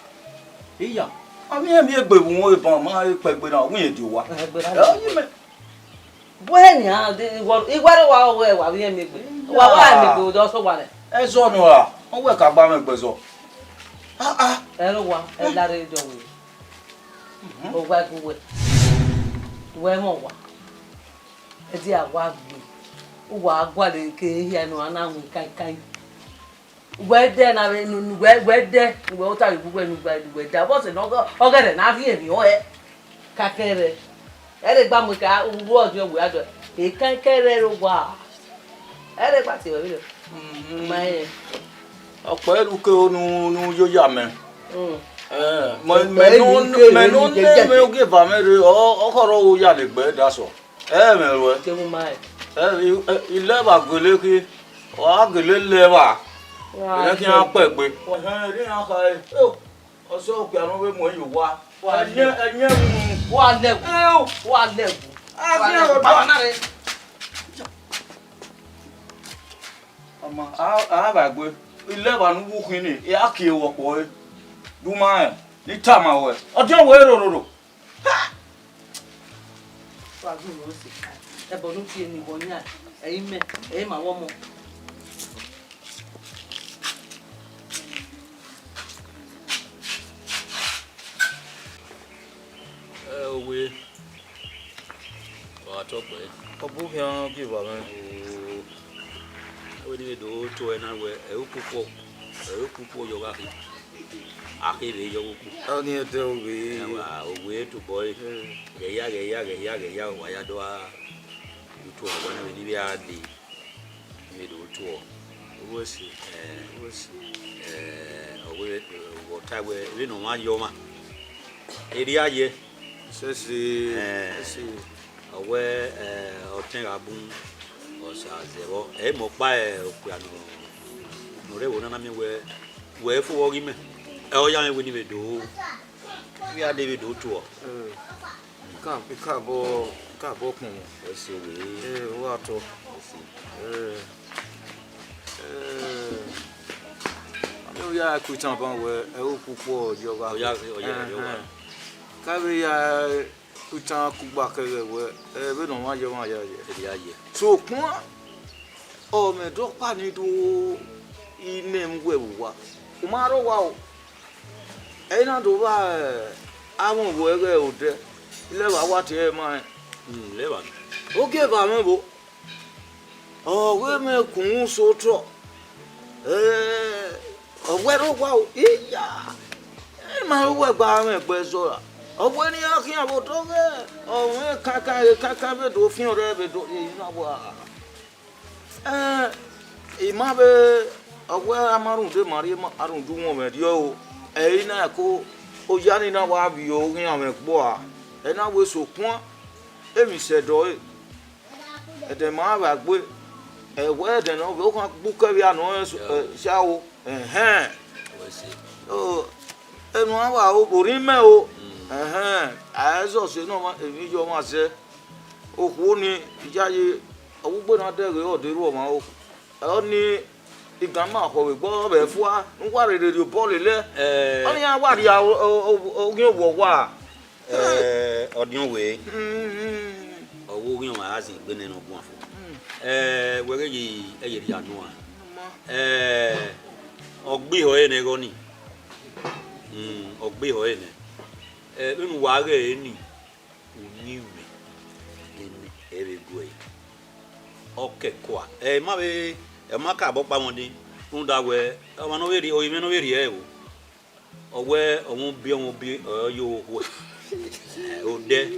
iya ami emi egbe won e ban ma pe gbe na won e di wa yi me bueno ah igual wa bien me wa me go do so wa le e so no la won we ka gba me gbe so ero wa e la re do we o wa ku we mo wa e di awa gbe wa agwa le ke hia no ana hu kai we de na we de we o ta ibu we da bo se no o gere na fi emi o e ka kere e le gba mo ka uwu ojo we ajo e kan kere ro wa e le gba ti we lo mai opo elu ke onu yo ya me me no me o ge ba me re o koro o ya le gbe da so me ro ke mo mai ilé wa gele ki wa gele le wa ẹ kí n pẹ pé rí n ka ẹ ọsọ òkè àwọn ọmọ yìí wá ẹyẹ wa lẹ́gùn bàbá náà rẹ. ọmọ àbàgbé ilé wa ní wúkú ni ìyá kì í wọ̀pọ̀ ẹ dùmá ẹ ní tàmà wẹ ọjọ́ wo èrò rò. wà á gbìyànjú ó sì ká ẹ bọ̀ ló fi ẹni bọ̀ ní ẹ̀yìn mẹ́ ẹ̀yìn màá wọ́n mọ̀. we wa to pe ọbụ hịa gị ba me o ni do to na we e kupo yo ga aki be yo ku ani ete oge wa o we to boy ge ya wa ya do a to wa na ni bi a di ni do to o si o we wo ta we no ma yo ma eri aye sesi awe otin abun osa zero e mo pa o piano no re wo na mi we fu wo gi me e o ya me we ni be do we a David do to ka bo kun o si we wa to ami ya ku tan ban we e o pupo yoga o ya kabe ya kutan kugba kere we be no ma yo ma ya ye so kun o me do pa ni do ine mwe wa o ma ro wa o e na do ba awon wo ere o de ile wa ti e ma le ba o ke ba me bo o we me kun so tro o we ro wa o iya e ma ro wa gba me pe so ra ọgbọ ni akin abo to ge ọhun kaka be do fin ore be do ina bo ima be ọgbọ amarun de mari arun du won me dio o ina ko o ya ni na wa bi o kin ame gbo a e na we so kun emi se do e de ma ba gbe e we de no be o kan bu ke bi anu sha o o enu wa o borin me o azo se no ma emi yo ma se oku ni ijaye ogugbe na dere o de ru ma o ni igama ko we gbo be fu a nwa rere ri ball le oni ya wa ri ogin wo wa odin we owo ogin wa asin gbe nenu gun afo were yi eye ri anu a ogbi ho ene go ni ogbi ho ene nínú wa re ni uniwe ni ere goe okekwa ma ka bo pa won din fun da we o no we ri o mi no we ri e o owe ohun bi yo wo o de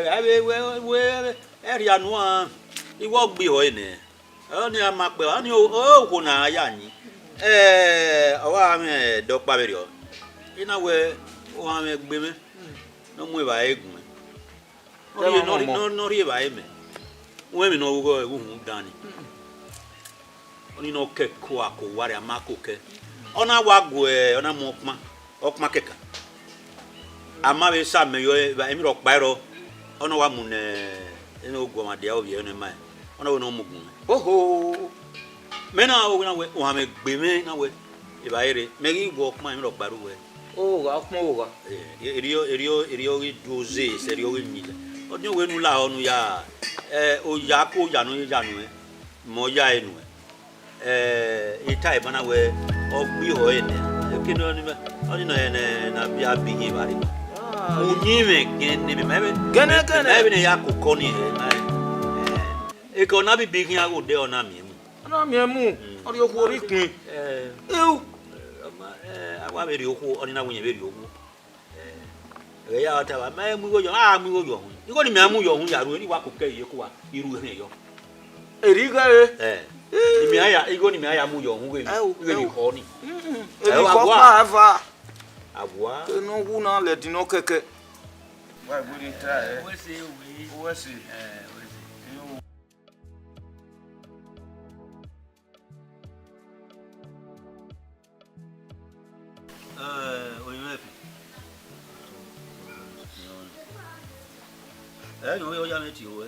abe we eri anu an iwo gbi ho ene o ni a ma pe o ni o ko na aya ni owa mi do pa be ri o ina we o ha me gbe me no mu ba egun no ri ba e me we mi no wo e wu dani oni no ke ko ako ware amako ke ona wa go ona mo okma keka ama be sa me yo ba emi ro pa ro ona wa mu ne eno go ma dia obi eno mai ona we no mugun Oho. me na wo na we wa me gbe me na we e ba ere me gi go kuma mi lo gbaru we Oh, ga kuma ga. erio ri doze serio ri ni odin we nu la onu ya o ya ko ya no ya no mo ya enu e tai bana we ogbi ho ene kino ni me oni no ene na bia bi ni bari unyi me gene me me me ne ya ko ko ni e ko na bi bi kin ago de ona mi mu Ana mi emu. Ori oku ori kun. Eu. Agwa be ri oku oni na wunye be ri oku ya ata ba me mu go yo mu go yo hun iko ni me mu yo hun ya ru ni wa ko ke ye ko wa iru he yo Eriga ni me aya iko ni me aya mu yo hun we ni ko ni Eri ko pa ava. agwa No wu na le di no keke. Wa bu ni tra we se we we se. Yo ya me ti we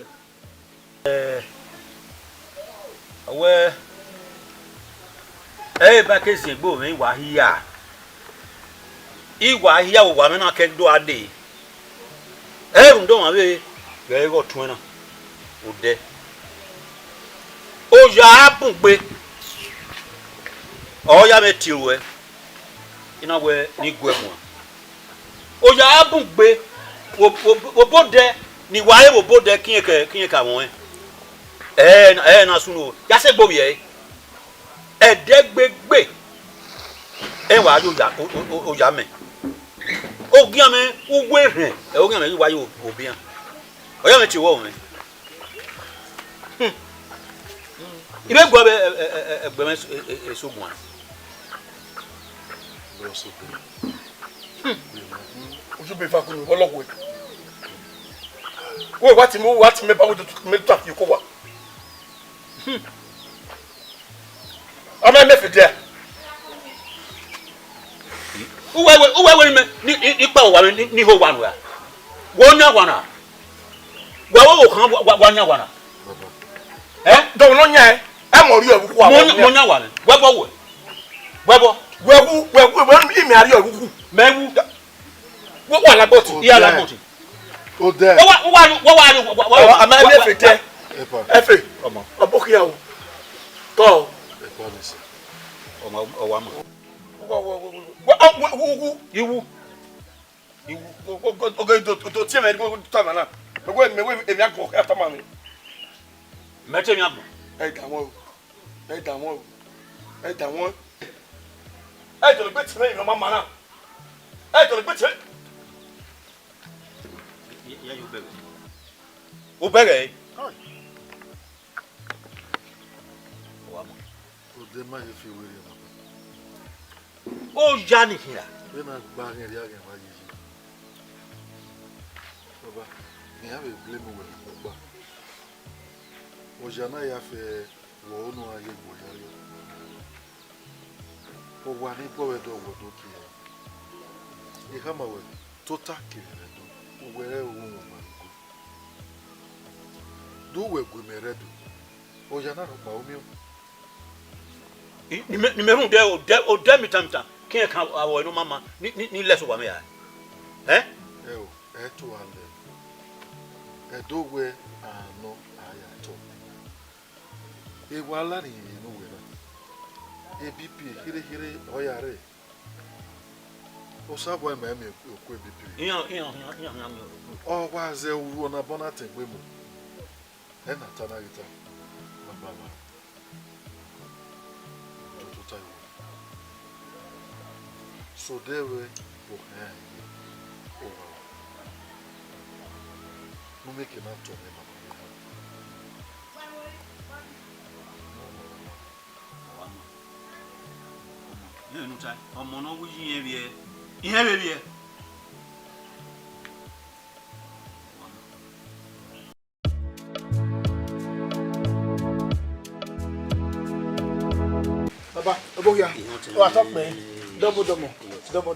we ba ke sin gbo mi wa hiya iwa hiya wo wa me na ke do ade ndo ma be ge go tun na o de o ya bun pe o ya me ti we ina we ni gwe mo o ya bun pe wo bode ni waye wo bode kinye ka won na sunu ya se gbo ye edegbegbe wa yo ya me o gian me ugwe hren o gian me waye obi an o ya me ti wo me ibe gbo be egbe me esogun ojú bẹ fa kunu ọlọ́wọ́ ẹ̀ wọ́n wá ti mẹ́bàá wọ́n tó mẹ́tọ́ àfi kó wa ọmọ ẹ̀mẹ́fẹ̀ díẹ̀. uwe me ipa wa ni ho wa no ya wonya wana wo kan wanya wana dɔw n'o nya ɛ mɔri yɛ wuku awɔ mo nya wana webo imi ari yɛ wuku mewu wo wa la bɔti iya la bɔti o dɛ wa ama ɛmɛfɛ tɛ ɛfɛ ɔbɔkiya o tɔ ọwa ma iwu oge to tie me go to ma na me go emi agbo e tama mi mete mi agbo e da won e to le gbe ti me mi mama na e to le gbe ti ya yo bebe o bere ọwa ma o dɛ ma ye fi wele na o ja ni hira bɛ na gba ŋɛ ri agɛ ma ye yi baba ni a bɛ bile mi wele o gba o ja na ya fɛ wɔ o nu a ye wo ya ye o wa ni gbɔwɛ dɔ wɔ do kiri i ka ma wɛ to ta kiri rɛ do o wɛrɛ o wo ma do wɛ gbɛmɛ rɛ do o ja na rɔ gba o mi o. ni me hu de o de mi tamta kin kan awo no mama ni leso wa me ya o to ale e do we ano aya to e wala ni no we na e bp hire o ya re o sabo e me ko e bp iya o wa ze uru na bona tegbe mu e na tanagita baba so they were behind you. No make it not to me. no time omo no wu yin ere ihe bebe baba obo ya o atop me double Domo.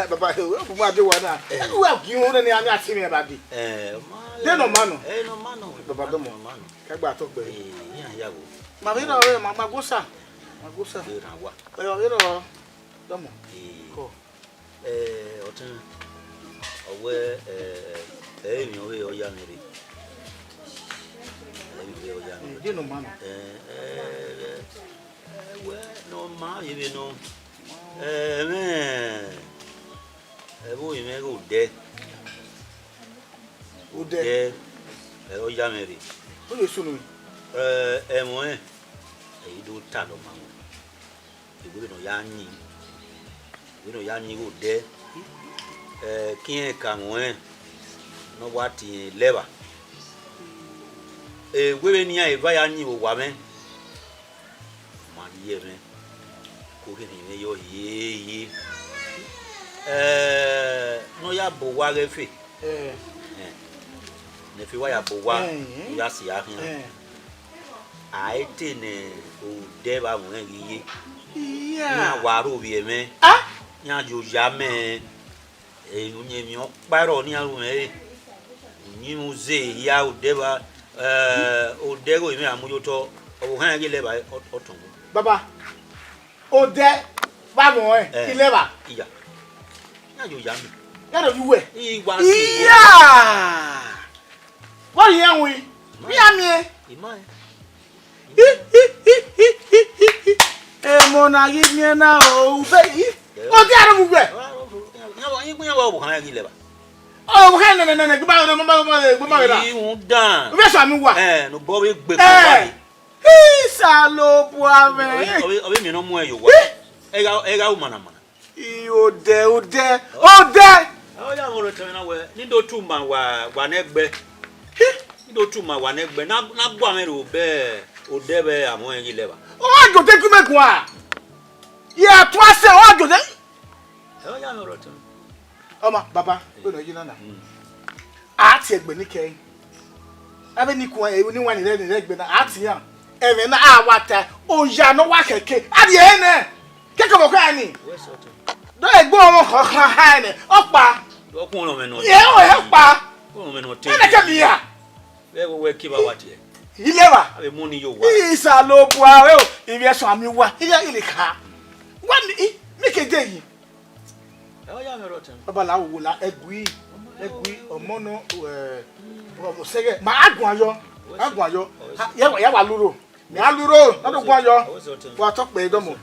Baba, who ma do wana? Who have you on any other thing about it? Then no mano. No mano. Baba domo. Kagba talk be. Yeah. Ma vino ma gosa. Pero domo. Ko. Otin. Owe mi owe oya meri. Then no mano. No ma you know. Boy, me go dead. Ude. Oya meri. Who is sunu? Emwe. Do tano man. We no yanni go dead. Kien kamwe. No what in lever. We near a vayani or woman. Man, ye me. Cooking in your ye. No ya bowa fe. If you wire bowa, you are see I tin o deva when ye. Yeah, waru be me. Ah, Yaju Jame. You name your baronia way. You say, ya deva. Odego ime amuyoto ohan ge leba oton baba ode ba mo ileba iya na yo ya mi ya do you we iwa iya what you yan we ya mi ima mo na gi mi na o fe o ti ara mu gbe nya wa ohan ge leba oh he no gba da you dan we so mi wa no bo we gbe ko wa isa lo bu ame obi mi no mu eyo wa ega u mana ode o ya mo lo temi na we ni do tu ma wa na egbe ni do tu ma wa na egbe na gbo ame ro be ode be amo en ile ba o ajo te ku mekun a ya to ase o ajo te o ya mo lo temi Oma baba we no yina na ati egbe ni ken abe ni ku e ni wan ni egbe na ati yan eve na awata o ya no wa keke adi e ne keke bo kwa ni do egbe o ha ne opa do kun lo me no ye o he pa kun me no te e na ke biya we ki ba wati e ilewa abe mu ni yo wa isa lo bu a o ibi so ami wa ile ka wa ni mi ke je yi o ya me ro temi baba la wo la egui omo no o sege ma agun ayo ya wa luro ni aluro na do gun ayo wa to pe domo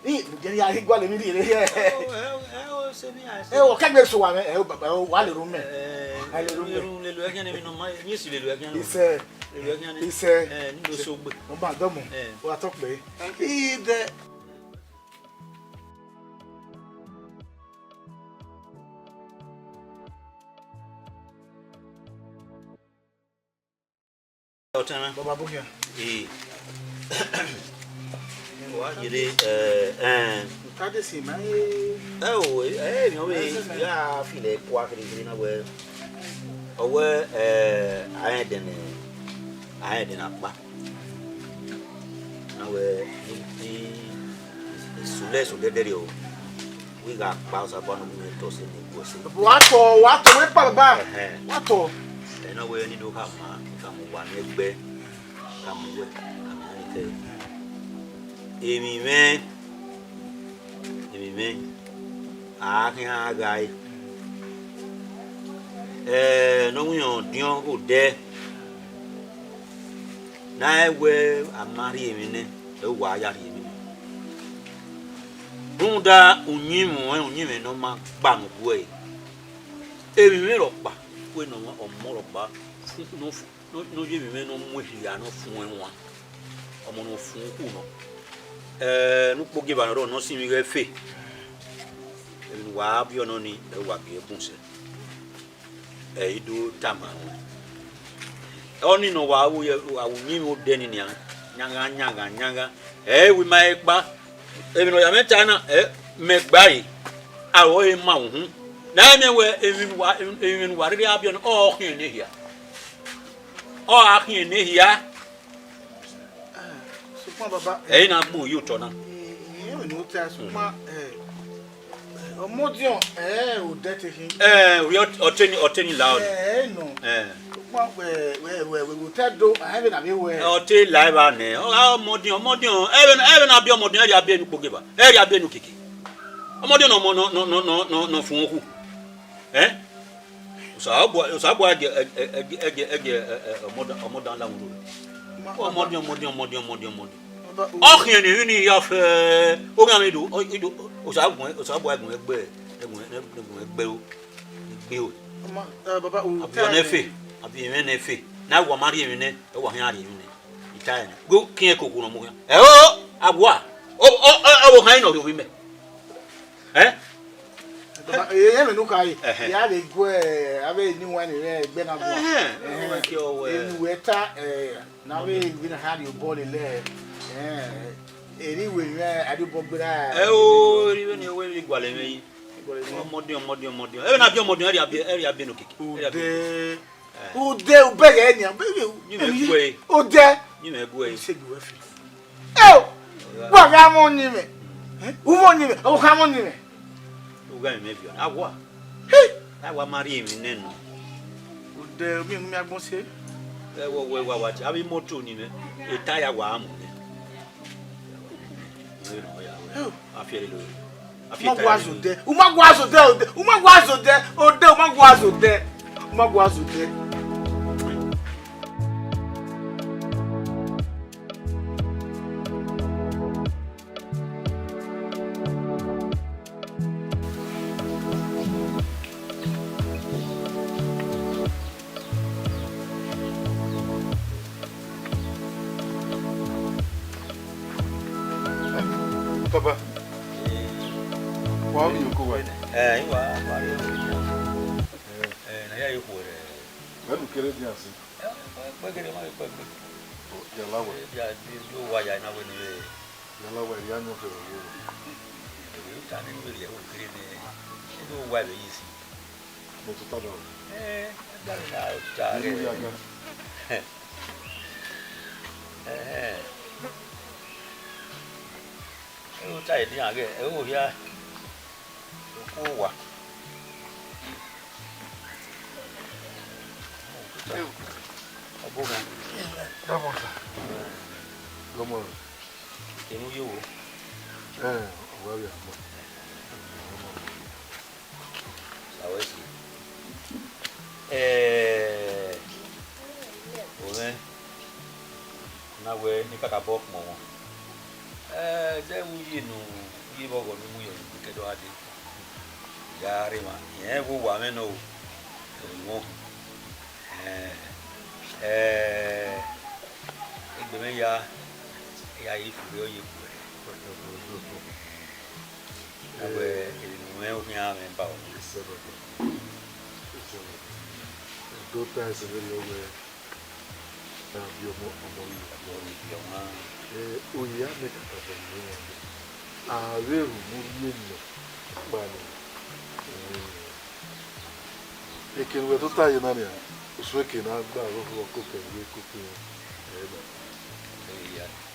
ni je ya igwa le mi ri re o se mi a o kegbe so wa me baba wa le ru me le lo ekan mi no ma ni si le lo ekan ise ni do so gbe mo ba domo wa to pe ide Otama baba bugia wa yire tade si ma mi o we ya file kwa kiri na we owe ayen den apa na we ni sule dere o we ga pa sa ba no mi to se ni go se wa to we pa baba wa to na we ni do ka mu wa negbe ka mu we ka mi te emi me a gai no we dion go de na we amari emi ne e wa ya ri emi bunda unyimu no ma gba mu go e emi me ro pa we no mo ro pa no je mi me no mu hia no fun enwa omo no fun ku no no pogi ba no no si mi ge fe e wa bi ono ni e wa ge bunse e idu tama oni no wa wo nyi mo de ni nyanga e wi mai pa e mi no ya meta na me gba yi awo e ma hu na me we e mi wa ri abi no o hin ni hia o akin ni hia sukuma baba na gbo yi to na ni o ta sukuma Omodion, o dirty him. We are attaining loud. No. We will tell do I haven't a way. Or take live on there. Oh, Modion, even I'll be a modern area being Bogiva. Area being Kiki. A modern no for who? Eh? So I'll boy a modern language. Oh, Modion. Oh, you of Ogamidu, Osabwa, Bill. I'll be in a fee. Now we're marrying in it, or marrying in it. Italian. Go, King Cocono. Oh, I wa. Oh, I know the women. Eh? You look at it. Yeah, they go. I have new one in Benin Movie. Now we didn't have your body there. Anyway, I do Bobra. Oh, even your way, Gualeme. Modion. Even at your modern area been okay. Who dare beg any baby? You way. Oh, there. You may go and say you were. Oh, what am on you? Who won you? Oh, come on you. Who going maybe? I was. I was marrying in. Would there be me? I must say. There were what I mean more to you. A tire one. I feel it. Magwazo there. Umagwazo there. Oh, there, Magwazo there. Magwazo there. Papa. Why you go away? You are. You go. When you carry the answer. Yeah, Uwadiae now when you Yellow, turn in with you, you know why easy. Oh, tired, yeah, oh, yeah. Oh, come on. Can you? Well, yeah. Now we're Nicaka Bob more. Then we know, give over the moon, we can do it. Yarima, yeah, who woman know. Ya if you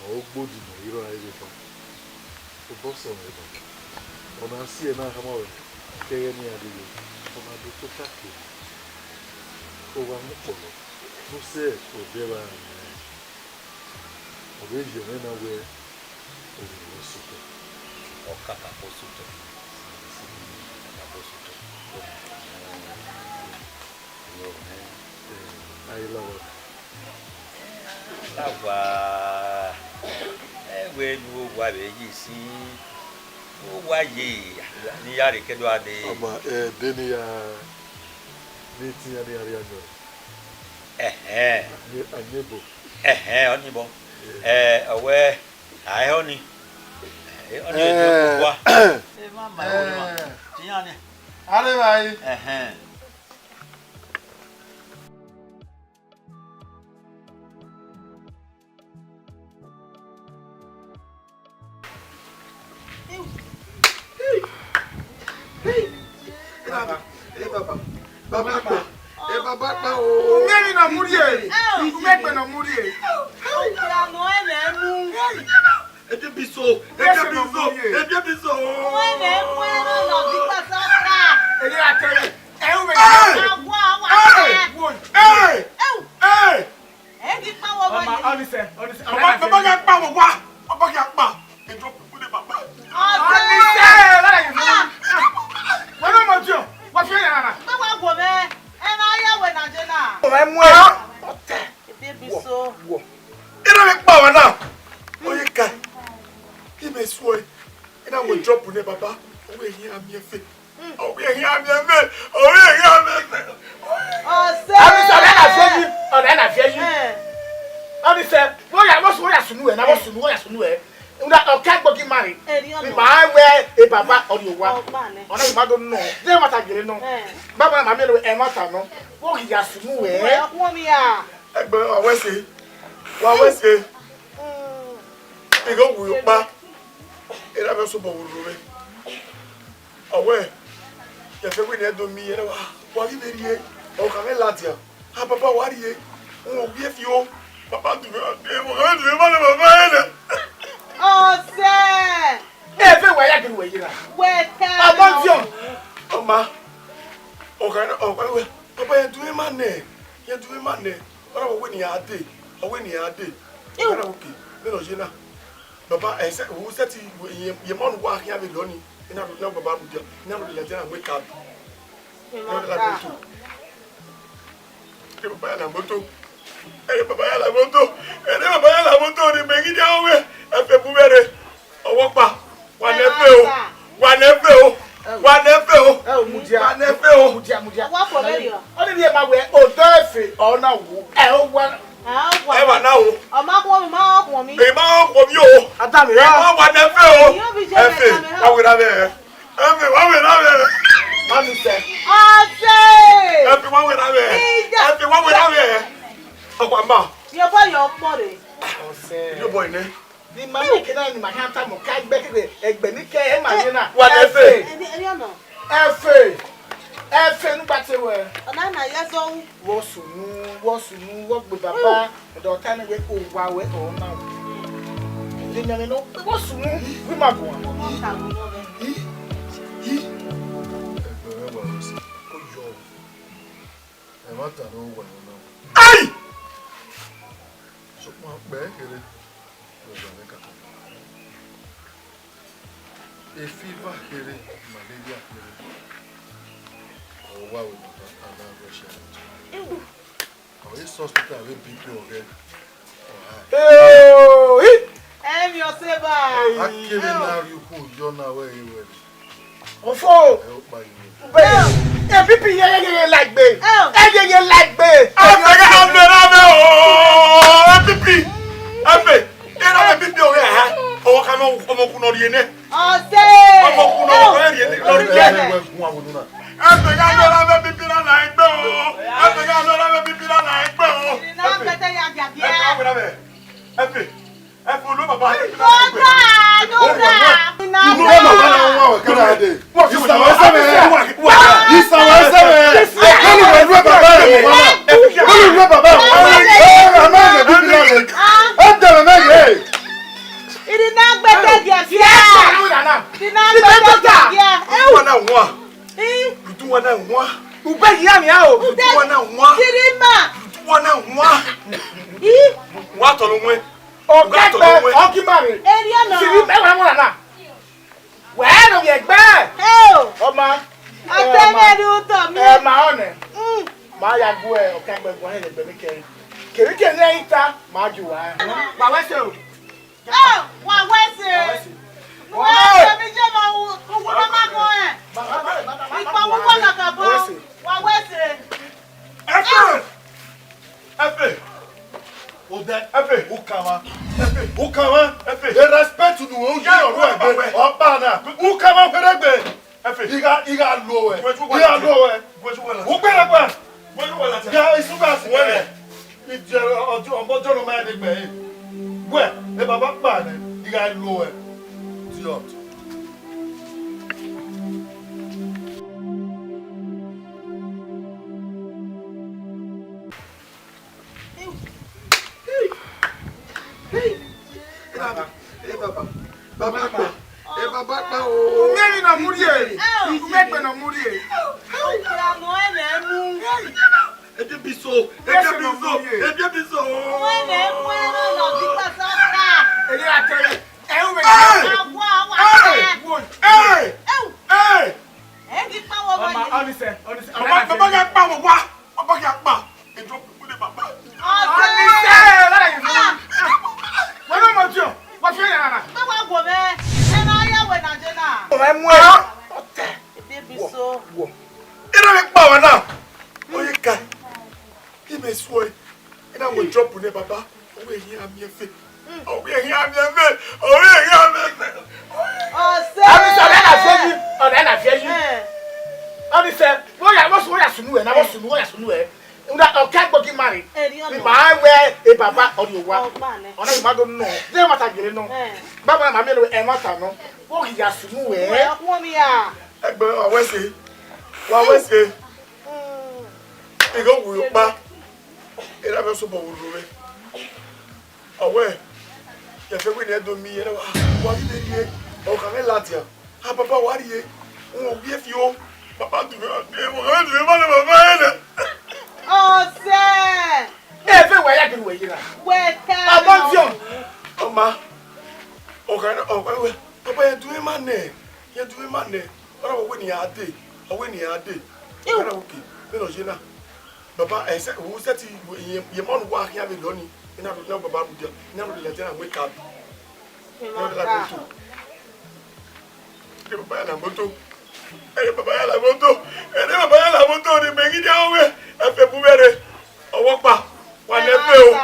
Oh, good, you know, I live on Boston. On I see an Ahamor, Kayani, on a bit of tacky. Oh, I'm not sure. Who said, oh, there are a region anywhere over super or Kaka Super. I love it. When you were see, why ye, Niari Kedwade, Denia, Nitia, Onibo, away, I only. Papa, we hear me fe. Oh, we hear me fe. Oh, we hear me fe. Oh, say. I'm saying, I'm saying, what I was sunu and I was sunu. That can't go get married. My way, a papa or you want. On a don't know. They what I get no. Baba, my middle and what I know. What he has to know, eh? What we are. I was say, what was say? They go with your back. It ever so bold. Away. If we need to me, what you did here? Oh, come in, Latia. Ah, Papa, what are you? Oh, give you. Papa, do you Oh, say. Everywhere I can wait. Where I want you. Oh, ma. Okay, oh, Papa, you're doing my name. You're doing my name. Oh, when you are day. Oh, when you are day. Okay, no, Gina. Papa, I said, who said your mom was here with Lonnie? And I don't know about you. Never let them wake up. Papa, I'm going to. Papa, I'm going to. And Papa, I'm going to. They make it down with. I feel better. I walk back. One nephew. Oh, Mudia. What for radio? Only the my way. Oh, Dorothy. Oh, no. Oh, one. Ever now. I'm not going to me. Be more from you. I tell you, one nephew. You'll be I will have it. Everyone will have it. I'm saying. Oh, say. Everyone will have it. Everyone will have it. Oh, Mama. You're by your body. I'm saying. You boy, ne? The money can my hand time. Can't back it. A Benica and Marina. What nephew? And you know. Effie, but they were. And I'm not yet so. Was soon, walk with Papa, and don't tell me why we're all now. Didn't know? Was soon, we might go on. Aye! So, my back, a fever here, malaria here. Oh, wow, I'm this hospital will be okay. Oh, I'm your saver. I can't now you put your now where you were. oh, people like me. I like me. drop ne papa. Oh here am ye fe. Oh here am ye fe. Oh here am ye fe. Oh say. Abi so na feji. O na feji. Abi say, wo ya sunu e na wo sunu e. Una o ka gbogi marry. Ni ma we e baba o di wa. Ona ma do no. Dey mata gere no. Baba na ma me no e mata no. Wo ya sunu e. Wo mi ya. Egbe o we se. Wa we se. Ego wu pa. Era be so bo wu we. Awe. Ya fe we ne do mi era wa ri de ye. O ka me latia. Ha papa wa ri ye. O bi e fi o. Papa du ma le baba ene. Oh say. Everywhere ya do we na. Where Abontion. Oma. O ka we. Papa ya do e ma ne. Ya do e ma ne. Ora wo ni ya de. O we ni ya de. O ka na okay. Me no je na. Papa I said who said ye mon wa here be loni. Ina do na baba bu dia. Ina do le tena wake up. Ina do la go to. Ke papa ya na moto. Papa ya la moto. Papa ya la moto ni mengi dia we. E fe bu bere. Owo pa. Wa ne fe o.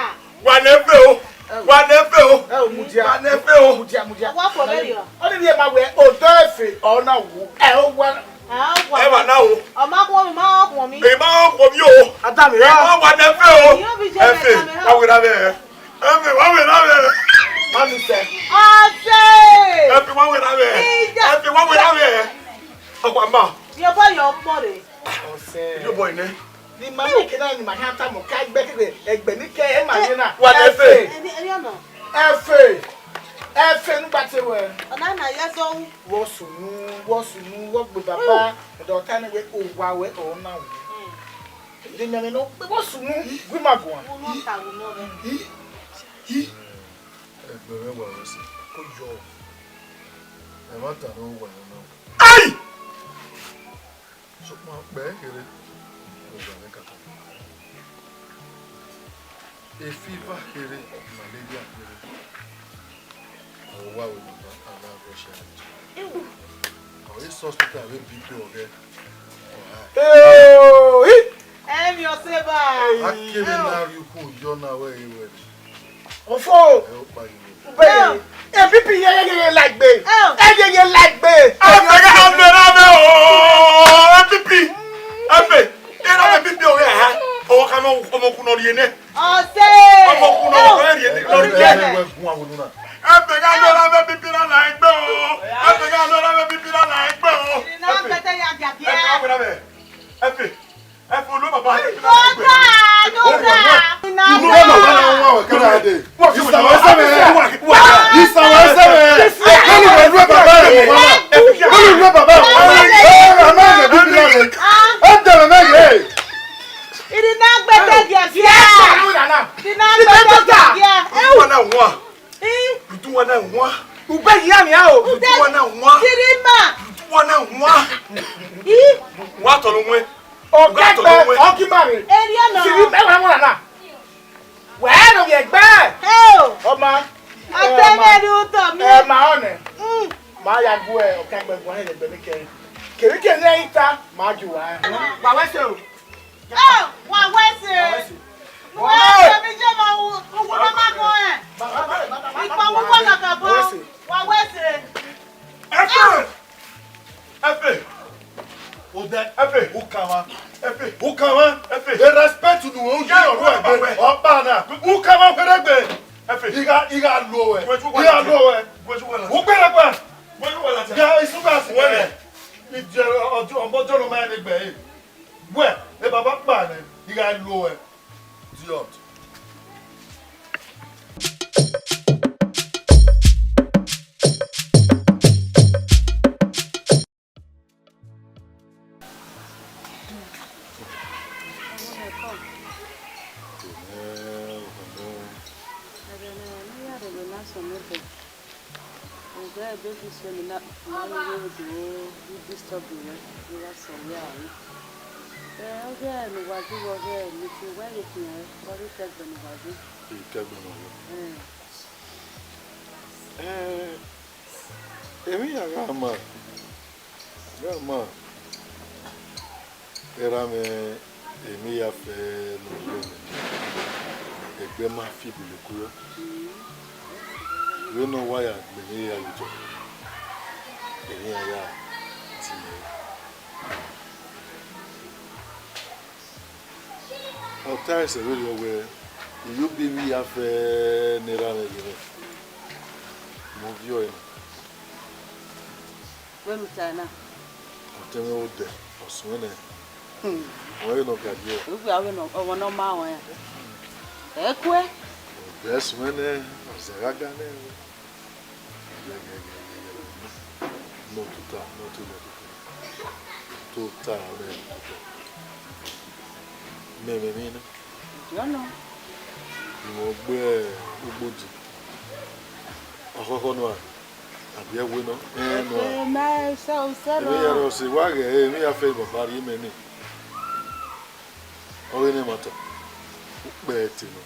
Wa ne fe o. Wa ne fe o. Wa ne fe o. Mudia. Wa for very o. Oni bi e ma we o do efe o na wu. E o wa. E wa na o. O ma ko mi ma ko mi. E ma ko mi o. Adami E ma wa ne fe o. Yo bi je E fe. Wa we na be. E fe wa we na be. Mami say. Oh say. E fe wa we na be. E fe wa we na be. Okwa ma. Your boy your body. O say. Yo boy ne. Ni mami ke na ni ma han ta mo ka egbe ni ke e ma ni na. Wa ne fe. Any no. Efe nu gbate we. Ona na ya so. Wo sunu, wo gbe baba. Do ta ni we o wa we o na wo. Ni me no pe wo sunu, gwi mago an. Wo no ta wo no be. Egbe me wa o se. Ko yo. E ma ta no wa no. Ai! So ma pe kere. O wa ne kata. E fever kere, malaria kere. O wa we baba ana go share. O is hospital we people okay. Yo seba. Akere na ri ku yo na we we. Ofo. E o pa yi. Be. E pipi ye like be. Ye like be. Afega ambe o. Pipi. Abe. Era pipi o ha. O ka no o ku no ri ne. Oh say. O ku no ri ne lo ri ne. we gun awonu na. Afega no la pipi na la egbe o. Afega no la pipi na la egbe o. Na bete ya dia dia. E ka we na be. Efe. Efe lo baba. No da. No baba na won o kara de. Isawo sebe. Isawo sebe. Ani we lo baba re mo na. Ani lo baba. Ama na pipi na le. Anda na ye. Idi na gbete dia dia. Idi na gbete dia. Wa na won. Dudu wa na won. Ube ya mi a o. Dudu wa na won. Sirima. Dudu wa na won. Wa to lo nwe. O gbe o ki mari. Eri ona. Siri me wa na. We no ye gbe. O ma. Atene du to mi. E ma one. Ma ya gu e o ka gbe gun he gbe mi ke. Keri ke ni ita ma ju wa. Ba we se o. Wa wese. Wa mi je ma wo na ma go e. Ipa wo wo na ka bo. Wa wese. Efe. O de Efe. O kama. Efe. O kama. Efe. De respect to no je oro egbe. O pa na. O kama peregbe. Efe. Iga lo e. Iga lo e. O peregbe. Ya isuga si wele. Ije ojo no ma egbe e. We, e baba pa na. Iga lo e. Idiot. Emi ya gama. Era me emi ya fe no. egbe ma fi bile kuyo we no why agbe ya yuto eyin ya ti ota ese we yo we you be we have nera le yire mo vio e we mutana oteme ode osune we no gadie we awe no owo no ma won ekwe yes mene zeraga ne no total me no yo no mo gbe ogbodi akoko no abi ewe no no ma so mi ya ro si wa ge mi ya fe baba ri me ni o ni moto pe ti no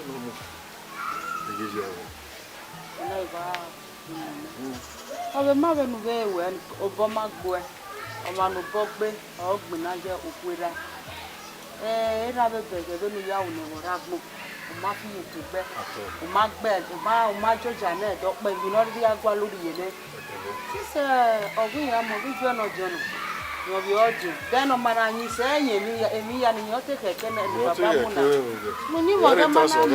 no igi ya na ba obe ma be nu be we obo ma gbo e o ma nu bo gbe o gbin na je okwera era be be nu ya unu mo ra gbo o ma fi eto gbe o ma gbe o ma joja na do pe bi no ri agwa lori ye ne se ogun ya mo bi jo no no bi oju den o mana yin se yen emi ya ni yo te keke na ni baba mu na mo ni mo ga mana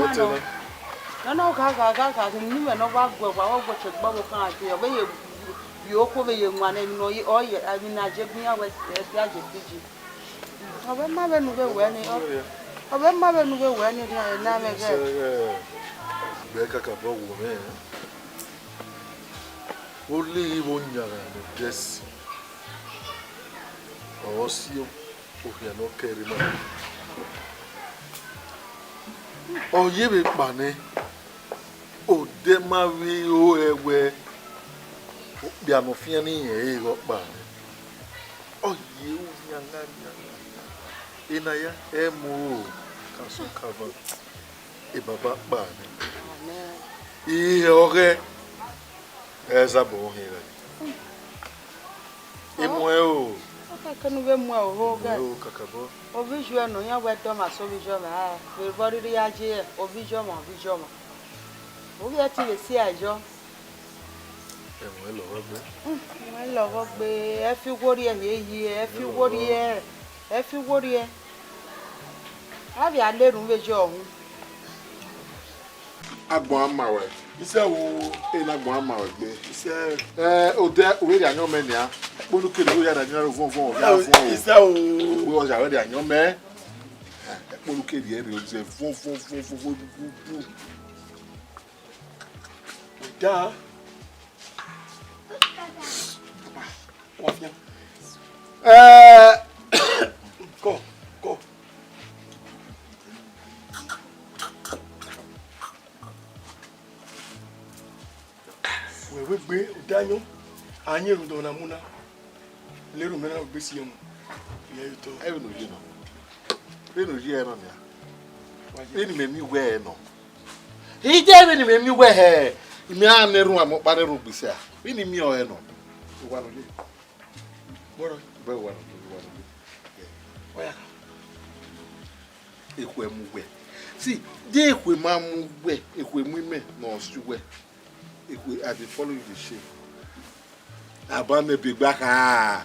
no no ka ni me no ba gbo wa wo che gbo mo kan ati o be ye bi o ko be ye nwa na mi no o ye abi na je bi ya we ya je piji o be ma be nu be we ni o be ma be nu be we ni na me ge be ka ka bo wo me o li wo nyara no des o si o ya no kere ma o ye be pa ni o de ma wi o ewe bi amofia ni e go pa o ye o nyanga ina ya e mu ka so cover e baba pa ni e ore eza bo hira e mo e o ka nu be mu o ga o kakabo o visual no ya we do ma so visual ma we body ri aje o visual ma o bi ati le si ajo e mo lo ro gbe e fi wori e yeyi e fi wori e abi alerun vejo ohun agbon amawe ise wo e na agbon amawe gbe ise ode we ri anyo me ni a poluke lo ya na ni ro fun o ya fun ise o we o ja we ri anyo me poluke ri e ri o je fun da wafia go we gbe danyo anyi ru do na muna leru me na gbe si yemu ye to e no je no e no je no ya e ni me mi we no e je me ni me mi we he mi a ne ru amo pare ru gbese a e ni mi o he no wa no je boro be wa no oya ekwe mu we see de ekwe ma mu we ekwe mu me no su we ekwe I dey follow you the shape aba me big back ah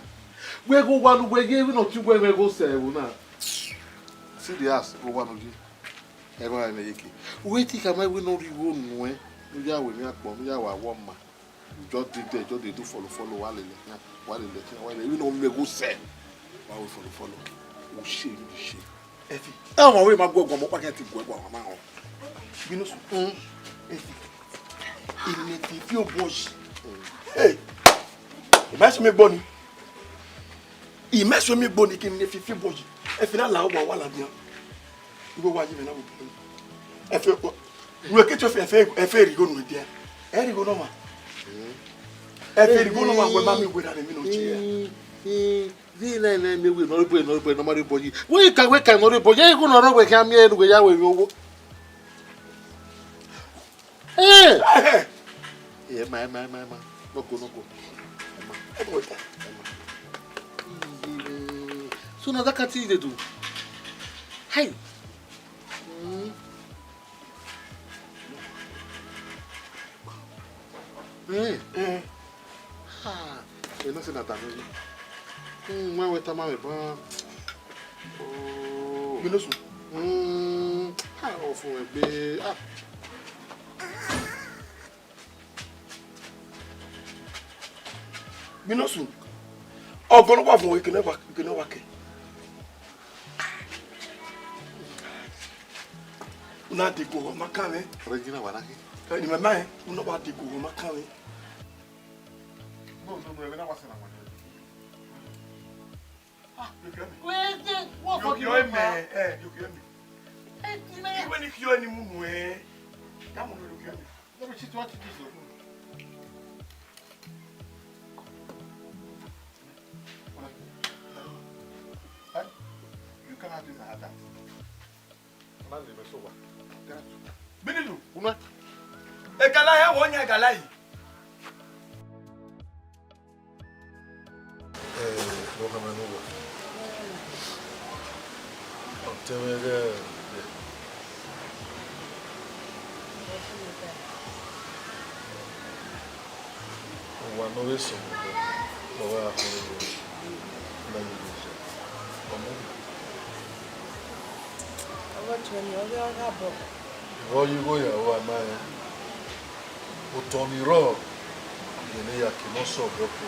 we go one we give no tu we go say na see the ass go one ji e ba na yeke we ti ka ma we no ri wo nu e no ya we ni apo no ya wa wo ma just dey do follow wa le we no me go say wa we follow o she the shape efi e mo we ma go mo pa ke ti go ma ho binusu efi il ti fi o boji hey imagine me boni ki ne fi boji efi na la o wa la bian go wa ji me na wo efi ko we ke to efi ri go nu dia e ri go no ma efi ri go no ma we ma mi we da mi no chi vi na me we no ma ri boji we ka no ri boji e go no ro we ka mi e ru ya we owo ma no go so na zakati de do hey Ha. You know say that I'm when we tama me ba. Oh. You know so. Ha ofu e be. Ah. You know so. Oh, gonna wa fun we can never work. Una de go makame. Regina wanaki. Ni mama e, una wa de go makame. No, we never was na one. Ah, you hear me? Wait, what for you me? You hear me? When you hear any mumu eh. Come on, you hear me. No, but she want to do so. You cannot do that. Not the so what? Binilu, una. E gala ya wonya gala yi. Lo kama nuwa. Temere. Wa no weso. Mo wa ko na ni. Como Royigo ya wa maya. Utoniro. Yene ya kimoso boko.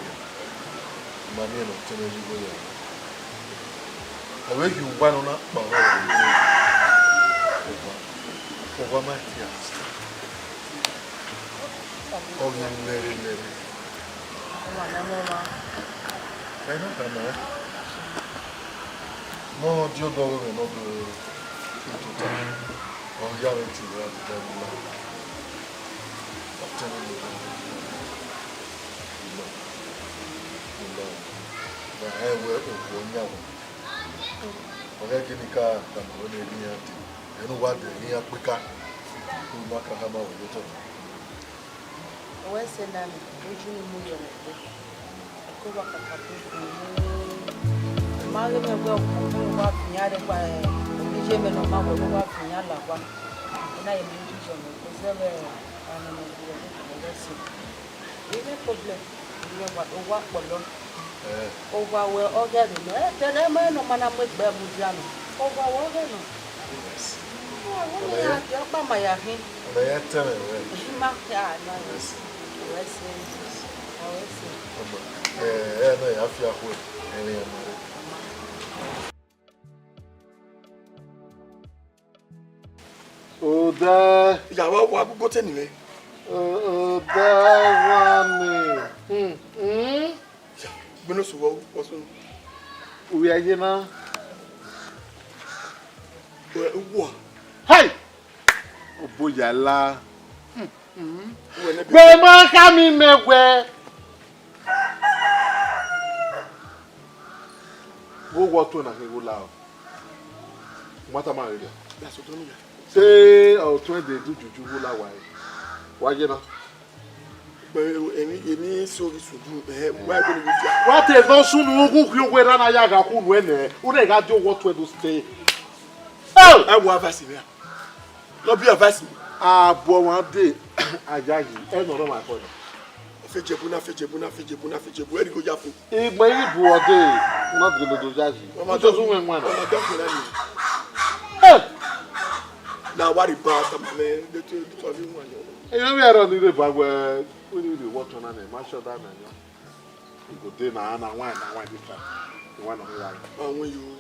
Mami no tenejigo ya. Awe ki uwa no na pa ro. Owa ma ti as. Ogi nere. Ai não tá não. No dio dogo me no do. Oh, yeah, it's the Jeme no mago no wa finya la kwa na ye mu jijo no ko zebe ana no wo ko si ile problem ile wa polo o wa we oga no tele ma no mana mo gbe mu dia no o wa wo ga no o ya ti o pa ma ya hin o ya tele we ma ya na yes no ya fi ahwe ene ya mare Oda yawa wa gugu te ni Oda wani Bino so wo so Uwi aye na Wo Hey Oboyala Gbe ma ka mi megwe Wo to na ke wo la Mata ma re That's what I'm say o tún de du juju wo la wa je na emi so ri sudu wa go ni dia what is no sunu ku ku we na ya ga ku nu ene u na ga jo what we do stay oh I wo avasi me no be avasi abo wan de ajayi e no my phone fejebu eri go jafu igbe ibu ode not go do jaji o to sun we nwa na now what about the man the two one you we are on the bag where we need to watch on and match that man you go dey na wine different the one on the right when you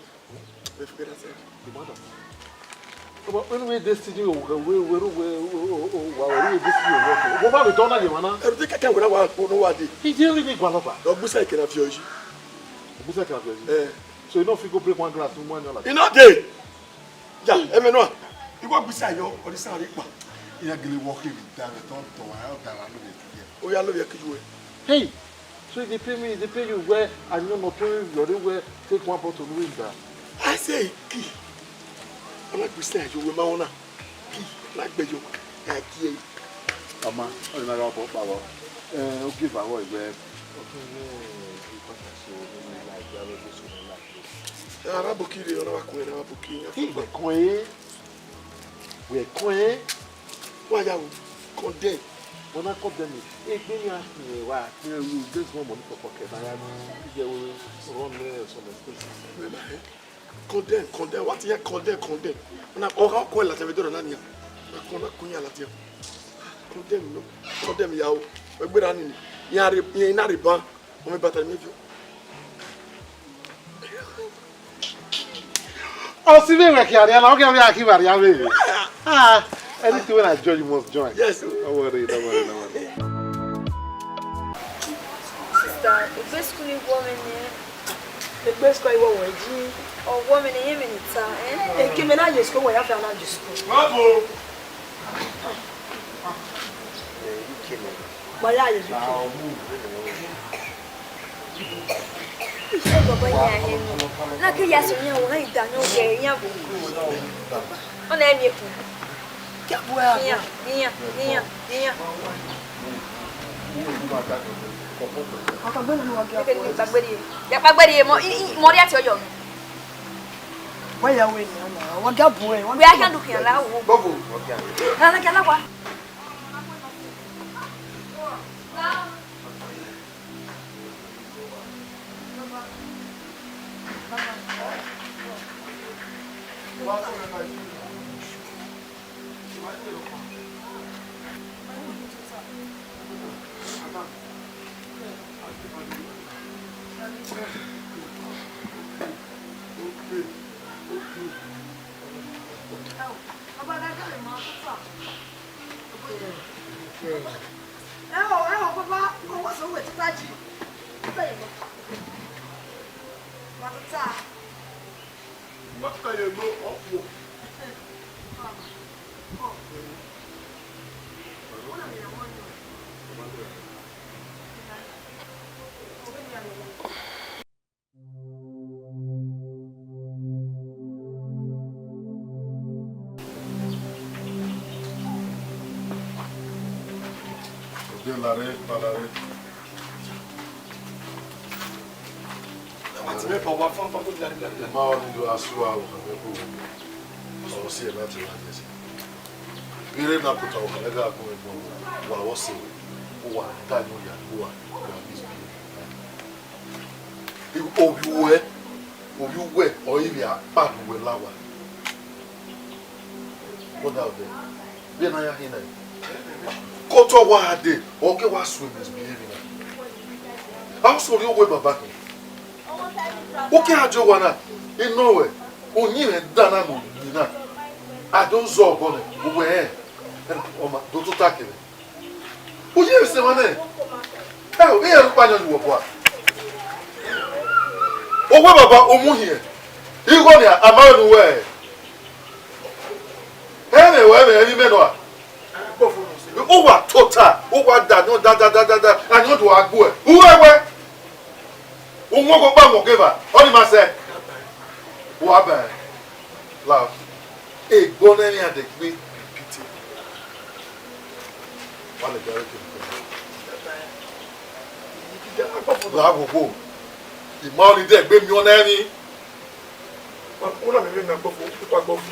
forget that the mother but when we destiny we destiny what we don't know man e dey keke we na wa dey he dey really gwaloba ogbusa ikena fi oji so you no fit go break one glass one like you no dey ja emeno you go beside your or the sound ipa you gele work it down the top to I out and no dey o ya lo ye kiwe hey so they pay you where and you no pay you where take one bottle of win that I say key I'm like beside you we ma una key like be you like key ama o na go pa wo o give away where okay you got to show me like you are just like Arabukiri ona wa ko na Arabukiri we coin. Why are you condemned? When I come them, hey, can you ask me why? There's no money for pocket. I am run some expenses. Condemn. What you condemn? And I all call la tebe do na nia. Na kona kunya la tebe. Condemn yawo. We gbe na ni. Ya na riban. O me bata me fi. Oh, see me work here. Now get me aquí Maria baby. Ah, anything when I join you must join. Yes. Don't worry. Sister, the best school woman here. The best school woman here. Or woman here minutes, eh? They came in at school where I found out school. Bravo. You came in. But I is na ke ya so nya wo ha ida no ge nya bo ona emi ku ya bo ya aka bo no ya pagberi mo ri ati oyo wa ya we ni ana wa ga bo e wa ya ndu kan la wo bobo na na kala kwa Parare. Matime pa wa fan to la. Ma o ni do asua o ka ko. O si e na ti la desi. Ire na puta o ka ga ko e bo. Wa o si o wa ta ni o ya o wa. Obiwe o ibi a pa we lawa. What out there? Be na ya hina. Koto wa de o ke wa swim is behaving. How so you we baba. O ke ajo wa na in nowhere. Onyi re dana no ni na. I don't zo go ne. O we o ma do to takele. O ye se ma ne. O e ru pa nyo wo bo. O we baba o mu here. Igo ni amanu we. Hele we me me no. O wa total, o wa da no da and you do agbo e. Uwewe. O mo go pa mo geva. Oni ma se. O aba. Love. E gbona ni ade gbe pity. Wale gare ke. La gogo. Di ma oni de gbe mi ona ni. O na me na gbofo, pa gbofo.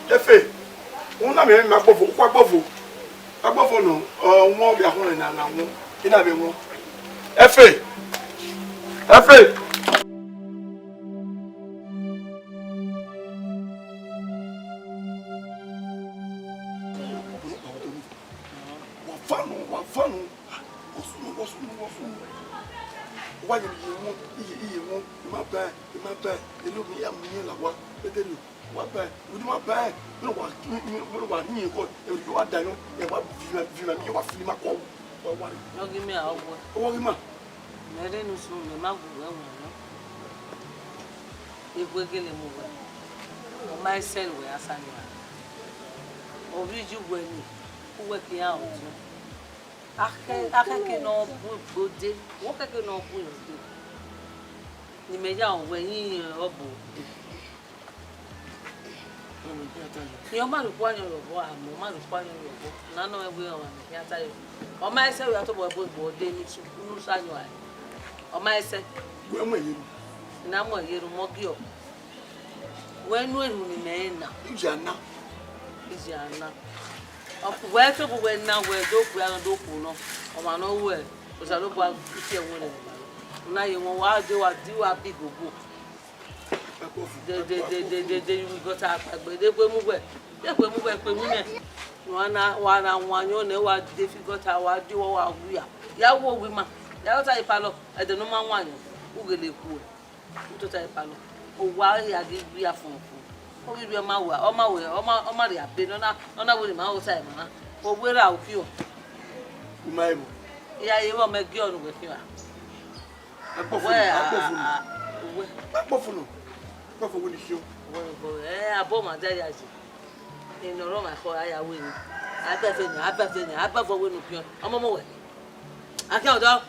Efe, una me ma gbofo, kwa gbofo. Agbofo no, won bi ahun na won. Ina be won. Efe. Wa fanu. Osunu. Wa iye won, ma ba, elu mi ya mu la wa, pedelu. Wa ba, we do ba, we wa ni ko, e wa da no, e wa viva mi wa fili ma ko. Wa no give me a wo. O ri ma. Me re no so me ma gu we won no. E gwegele mo we. O mai sel we asani wa. O bi ju gwe ni. Ku we ki a o ju. Ake ke no bu de. Wo ke no bu yo de. Ni me ja o we yin obo. Yo ma lu kwa nyo lobo amo ma lu kwa nyo lobo na no egbe o ma mi ata yo o ma ese we ato bo de ni su nu sa nyo ai o ma ese Gwe mo yiru. na mo yeru mo gi o we nu eru ni me na Ija na. Is yana. Where to go now where do we are do no. O ma no we. O sa lo ba ise won le. Na ye won wa do a big go. They you got up but they go move. They go move pe mu ne. One you know what difficult our do our we are. Ya wo we ma. Ya ta ipalo e de no ma wan wo gele ku. To ta ipalo. O wa ya de we afun. O bi be ma wa, o ma re abe no na we ma o sai ma. O we ra o fi o. Umaibu. Ya ye wo me gi onu we fi wa. Akpofunu. Akpofunu wo ni show. Abo ma da ya ji. In ro ma ko aya we ni. Abefeni we no pion. Omo mo we. Akin odo.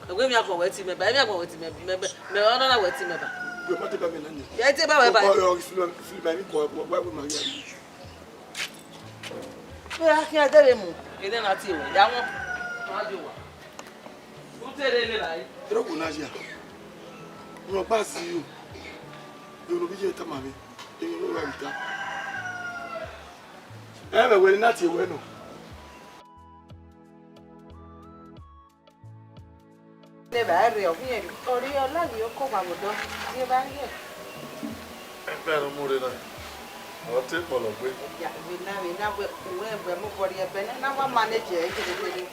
Egbe mi akon we ti me ba, mi akon we ti me ono na we ti me ba. We ma te ba me na ni. Ya te ba we ba. O film mi ko wa we ma ya. We akin adere mu. Ede na ti we. Ya won. Ma di wa. O tere le bai. Ero ko na ja. Mo pa si you. You no bi je ta ma mi. E no ra nta. Ebe we na ti we no. Le ba re o bien. Ori ola ni o ko ba mo do. Ni ba ye. Pero more na. O te polo gbe. Ya we na we mo bori e be na wa manage e kede.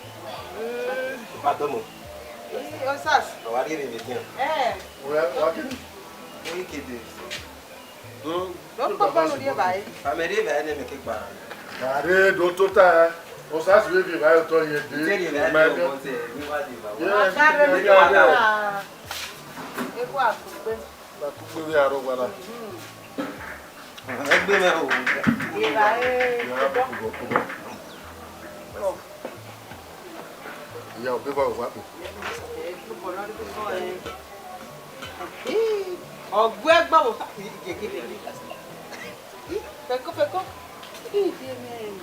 Padomo. O sas. O wa ri mi tin. Wa ke Ni kede. do Don't papa no dia vai. Family ba ne me ke pa. Are do to ta. O sa si we ba to ye de. Ni ba Ma ne o monte, ni wa di ba. Ma kare mi wa. E kwa ku pe. La ku gbe aro gbara. Egbe me o. Ni ba e. Ya o be ba wa pe. Ọgbọ ẹgbà wo gègé lè ká sí. Fẹkọ. Ìdí mẹ́rin.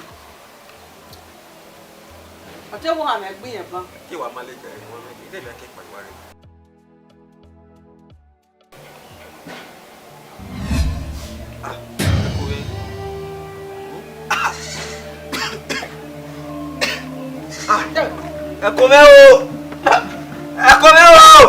Ọtẹ wo àmì ẹgbẹ yẹn ban. Ki wa manager ni won me ide me ke pa wa re. Ẹ kò mẹ́ o. Ẹ kò mẹ́ o.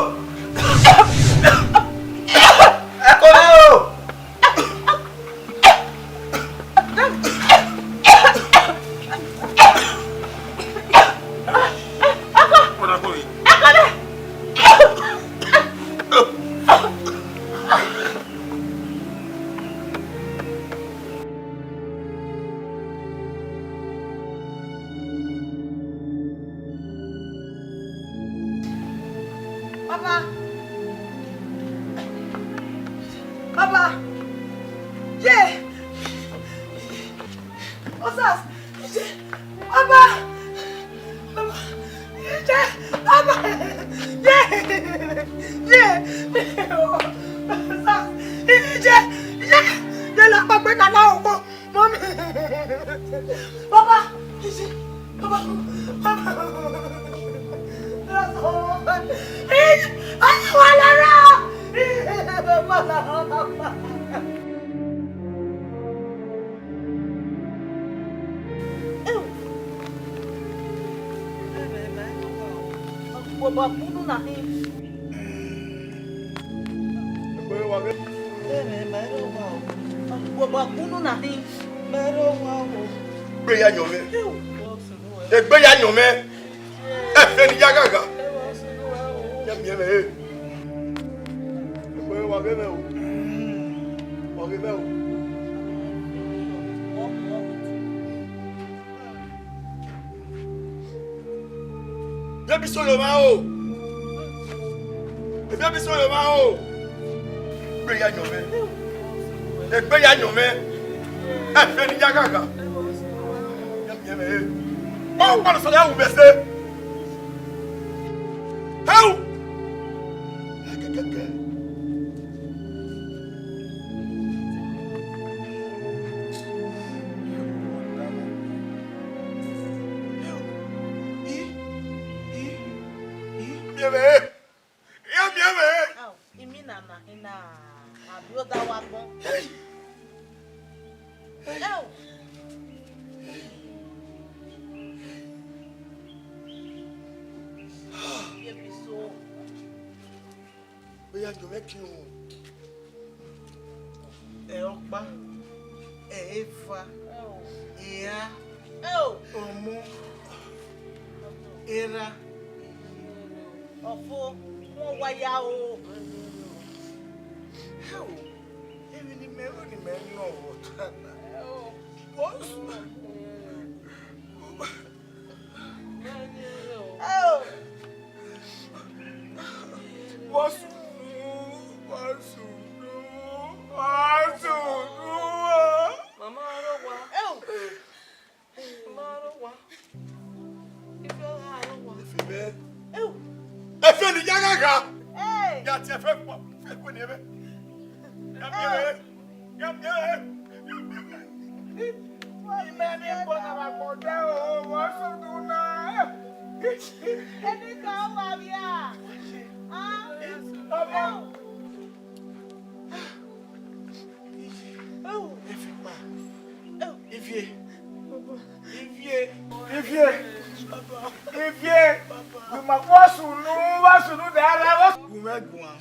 Papa. Yeah. Osas. Papa. Papa. Yeah. Papa. Yeah. Osas. Yeah. Yeah, la papa na na o. Mommy. Papa. Papa. Papa. Ay, wala na. Baba kudu na hin. Baba kudu na hin. Gbe ya yan me. Egbe ya yan me. E fe ni ya gaga. Ya mi e me. Egbe wa be me o. Wa be me o. Ebi so yo ma o. Ebi so yo ma o. Gbe ya yan me. Egbe ya yan me. E fe ni ya gaga. Ya mi e me. O pa so ya u be se. How? ya jo meki o. E opa. E efa. Iya. Omo. Era. Ofo, wọ́n wáyà o. Èmi ni mẹ́rin náà wọ̀ tánà. Wọ́n sùn. Mama Arowa. Mama Arowa. Efe ni jagaga. Ya ti efe po. Fe ko ni ebe. Imeni bona ba kote o wasuduna. Eni kan wa bia. Ifie. Ma wasunu dara. Umegwan.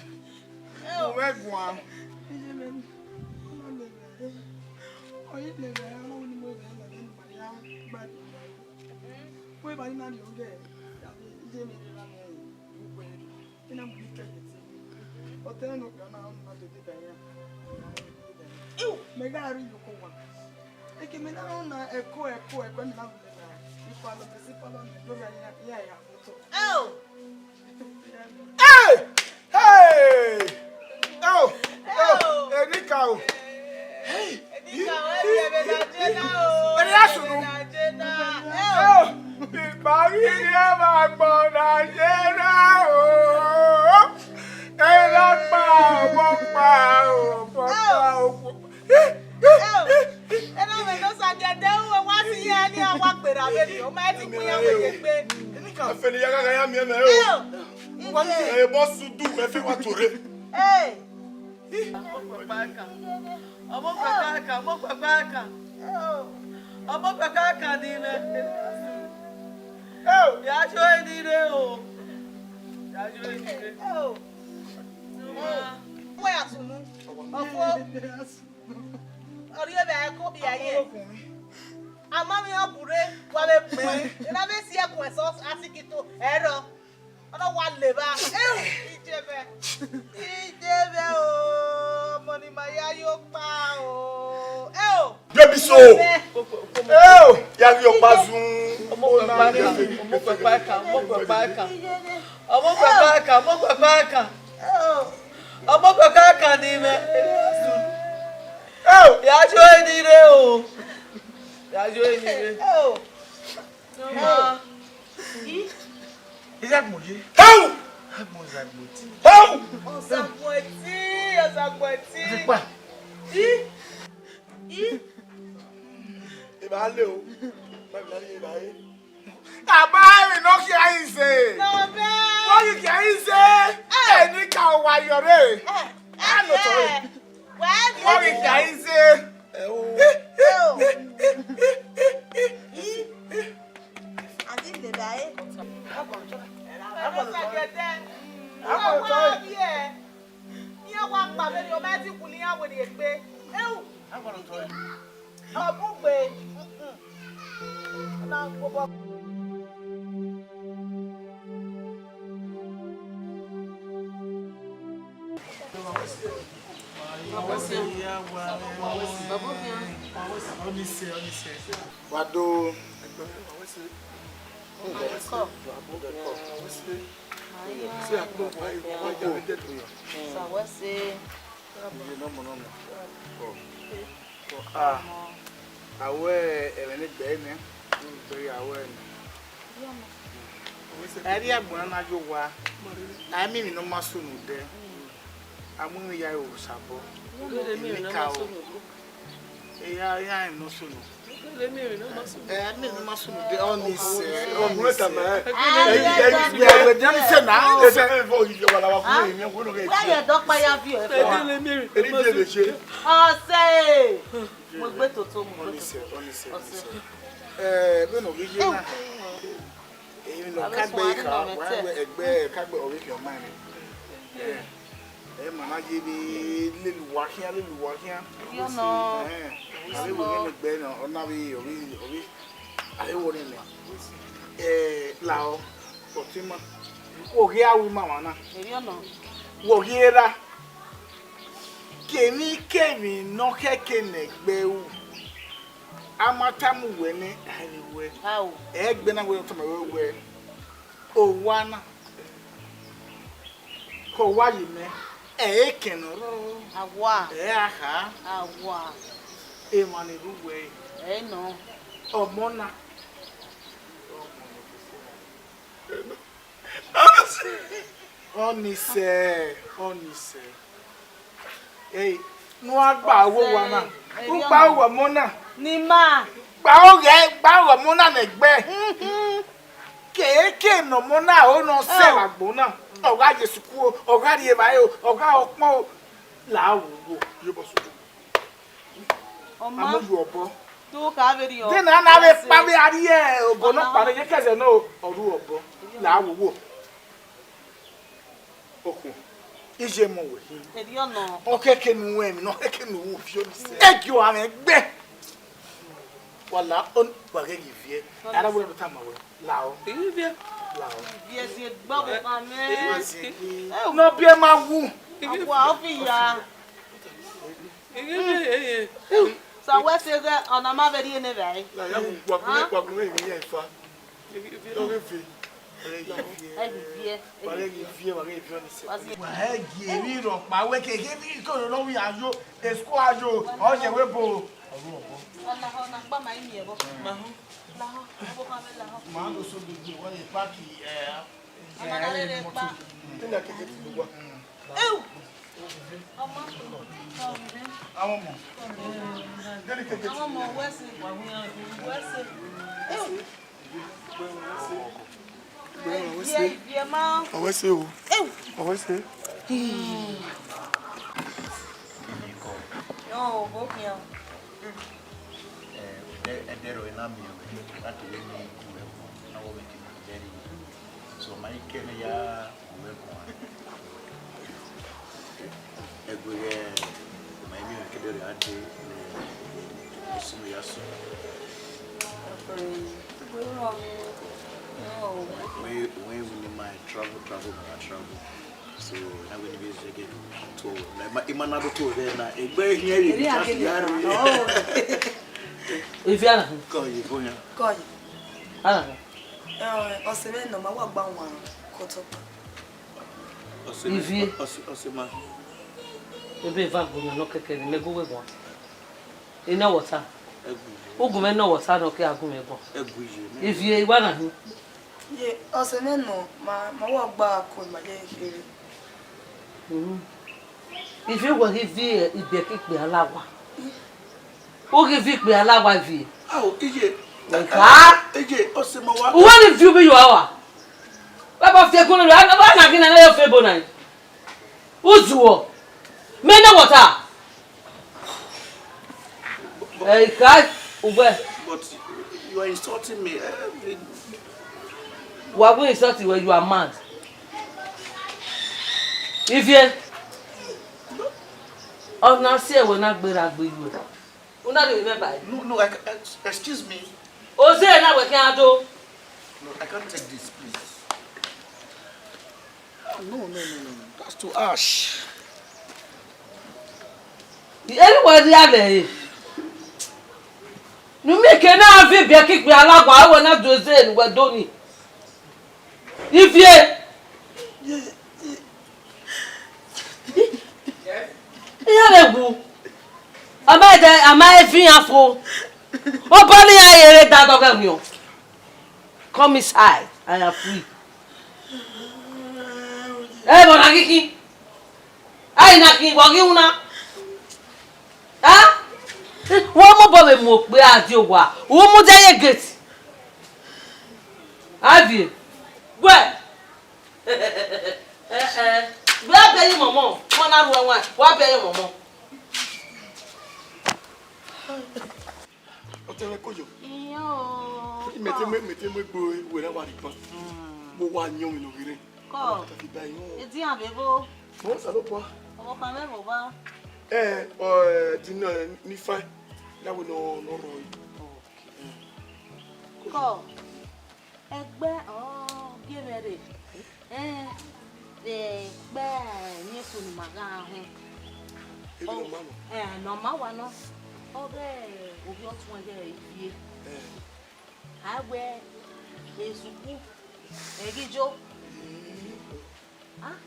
Wado. Awe evene bene. Tori awe. Eri agbona na jowa. Ami mi no maso no de. Amu ya o sabo. Mi no maso no. Ya no so no. Mi no maso. Mi no maso no de on se. On Wait a minute. we dem say na. They say for you wala wa ku mi wo no ge. Why you don pa ya view e for? Eri je le se. Ose. Mo gbe toto mo. On se. Be no ge na. No kagbe ka wa egbe kagbe ori your mind. mana ye bi lelu wa kia. Yo no. Ale wo ne gbe no ona bi obi. Ale wo ne. Lao otima. Wo ge awu mama na. Yo no. Wo ge ra. Kemi no keke ne gbe u. Amatamu we ne anywhere. How? Egbe na we to my we. O wana. Ko wa yi me. Keno. Awa. Aha. Awa. Mani ruwe. No. Omona. Onise. No agba wo wa na. Gba wo mona. Ni ma. Gba wo mona na gbe. Keke no mona o no se agbo na. Oga Jesu ku o, oga ri e ba o, oga opon o. La wo yo bo so. Oma. Amoju obo. Tu ka be ri o. Then na we pa be ari e obo no pa re kese no oru obo. La wo. Oku. Ije mo we. Eri ono. O keke nu we mi no keke nu wo fi o ni se. Eki o ame gbe. Wala on wa ge vie. Ara wo ta ma we. La o. Vie. La o. Vie si gba bo ka me. No bia ma wu. Awa o fi ya. So we say that on ma be ri ne bai. La ya wa ku mi ye fa. O ge fi. Egi ro pa we keke bi ko lo wi ajo esku ajo o je we bo Ona gba ma imi ebo. Ma ho. La ho. Bo ka me la ho. ma do so bi wo ye paki Ama na le pa. tinda keke ti gwa Eu. Ama. awon mo deli keke ti Ama we se wa hu ya. We se. Eu. Yeah, ma. Owe se o. Owe se. No, bo kia. Edero ena mi that we ni kuwe na wo make very so my kene ya kuwe kwa egwe my mi kedere ade sinu ya so we my travel so na we ni be zege to like imana do to there na egbe here you just yaro If you are Koi. Oseme no ma wa gba won koto. Osema. Ebe va go no keke ni mego we go. Ina water. Ogun me no water no ke agun me go. If you iwa na hu. Ye oseme no ma wa gba ko ma je kere. If you go give you ibe kekpe alawa. O give you pe alawa vi. Ije. Eje osema wa. What if you be your hour? Baba fi ekunu na na gina na yo febo na. Uzuo. Me no water. Kai ugbe. But you are insulting me. We are going to insult you when you are mad. If you oh now see we not gbera gbe you. Una dey remember. No, excuse me. O say na we can do. No, I can't take this, please. No. That's too harsh. Anybody there? Nu me ke na fi be kikpe alagwa we na do say we do ni. If you Yalegu. Am I fin afo? Open your ear that of you. Come inside. I am free. Eh, bonagiki. Ai na ki wogi una. Ah? Wo mo bo mo pe ati owa. Wo mo je gate. Avi. Gwe. Where pay you momo? Mo na ru enwa. Where pay you momo? Otele kojo. Iyo. Mete mo gbo we na wa nìkan. Mo wa yan mi lórí re. Ko. Eti abebo. Mo sa lo po. O ka me mo ba. Dino ni fine. That we no wrong. Ko. Egbe gemere. Egbe ni sunu maga ho. No ma wa no. Oge obi otun je ifie. Agbe esuku egijo. Ah?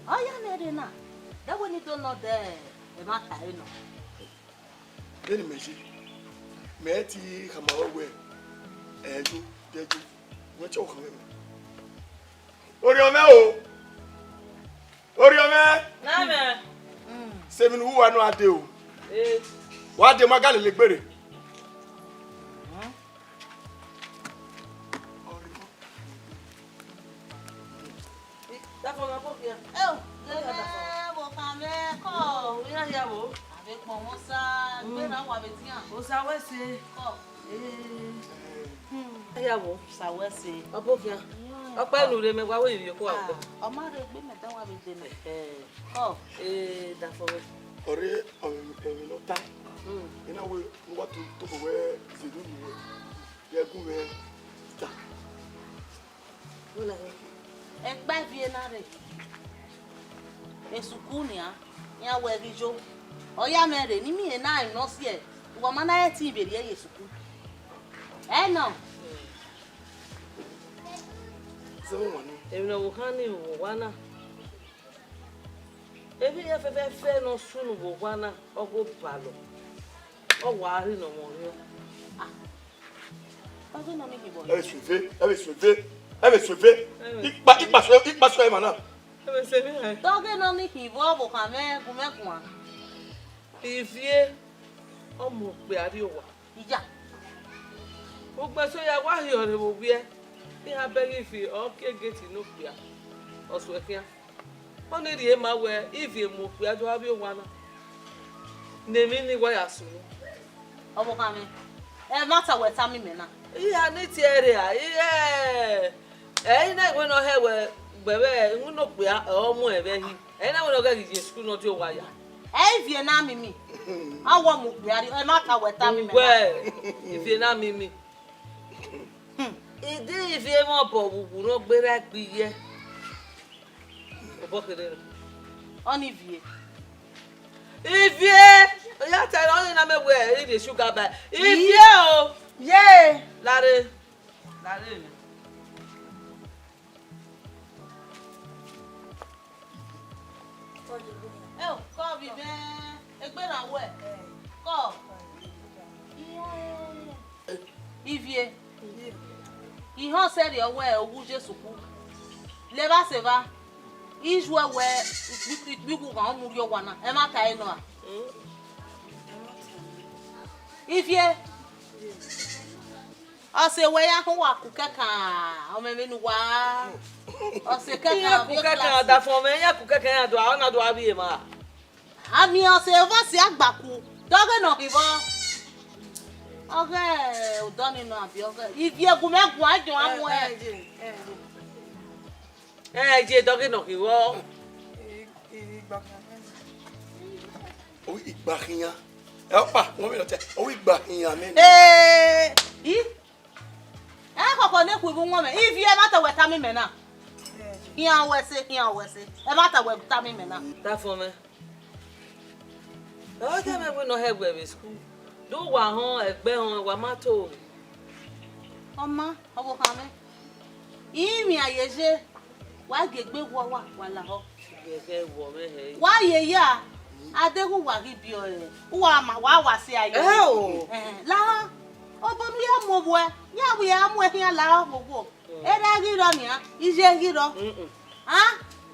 Oh yeah, mere na. That when you don't know there, e ma ta e no. Then meji. Me ti kama we. Eju, deju. We cho kan me. Oriome o. Oriome. Na me. Se mi nu wa no ade o. Wa de magale le gbere. Da for ma pokia. Bo ka me ko. Ina ya bo. Ave pon mo sa, gbe na wa be ti an. O sa we se. Ko. Ya bo, sa we se. O pokia. Ope nu re me wa we yi ko wa ko. O ma re gbe me ta wa be de me. Ko. Da for we. Ore mi no ta. Ina we wa to we zidu ni. Ye ku we. Ta. Ola. Egba vie na re. Esukunia ya wegijo. Oya mere ni mi na no si e. Wo ma na e ti iberi e yesuku. No. Seven one. Emi no wo kan ni wo wana. Ebi ye fe no sunu wo wana ogo balo. O wa ri no mo ri. Ogo no mi ki bo. Elle est sauvée. Il passe maintenant. Doge no ni ki bo bo kan me ku me kun. Ifie omo pe ari owa. Ija. O gbe so ya wa yo re bo bi e. Ti ha be ifi o ke gate no pia. O so e kia. O ni ri e ma we ifi mo pe ajo abi owa na. Nemi ni wa ya sunu. Obo kan me. E ma ta we ta mi me na. Iya ni ti ere a. Na we no he we gbebe nwu no pe o mu e be hi. Na we no ga gi school no ti o wa ya. Vie na mimi. Awo mu pe ari e ma ta we ta mi me na. Vie na mimi. Ide vie mo bo bubu no gbera gbiye. Obo kede. Oni vie. Ivie! Ya ta no na me we the sugar by. Ivie o. Ye! Lare. Ko bi be egbe na we. Ko. Ivie. Ihan se ri owo e owu Jesu ku. Le ba se va. Ijwe we bigu kan mu ri owa na. E ma ta e no a. Ivie. Ose we ya ho wa ku kaka. O me menu wa. Ose kaka ku kaka da fo me ya ku kaka ya do a na do abi e ma. Ami ose va si agbaku. Doge no bibo. Okay, o doni no abi okay. Ivie ku me gun ajo amu e. Je doge no ki wo. O igbahiyan. Opa, wọ́n mi lọ tẹ. O igbahiyan me. Koko ne ku bu won me. Ivie ma ta we ta mi me na. Kian wese. E ma ta we ta mi me na. Da fo me. O ke me we no he gbe school. Do wa hon egbe hon wa ma to. Oma, obo kan me. Imi ayeje. Wa gegbe wo wa la ho. Gege wo me he. Wa ye ya. Adegun wa ri bi o e. Wa ma wa si aye. La. Obonu ya mo bo e. Ya bu ya mu e yan la mo bo. E da ri ro ni a. Ije ri ro.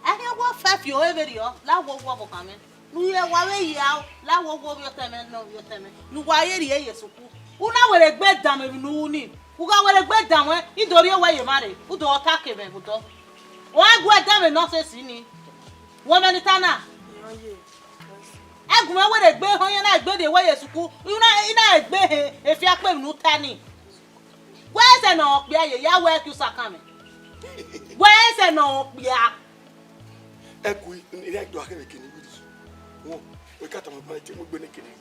Ake wo fa fi o e be ri o. La wo bo kan me. Nu ye wa we ya la wo bi o teme no bi o teme. Nu wa ye ri e Yesu ku. Una were gbe dam e nu ni. Ku ga were gbe dam we idori o wa ye mare. U do ta ke be bu do. Wa gbe dam e no se si ni. Wo me ni tana. Egun we were gbe ho ye na gbe de wa Yesu ku. Ina gbe e fi ape nu tani. We se no pe aye ya we ku sakame. We se no pe a. Eku ire do akere kini bi. Whoa, we got my bite. We're going to kill you.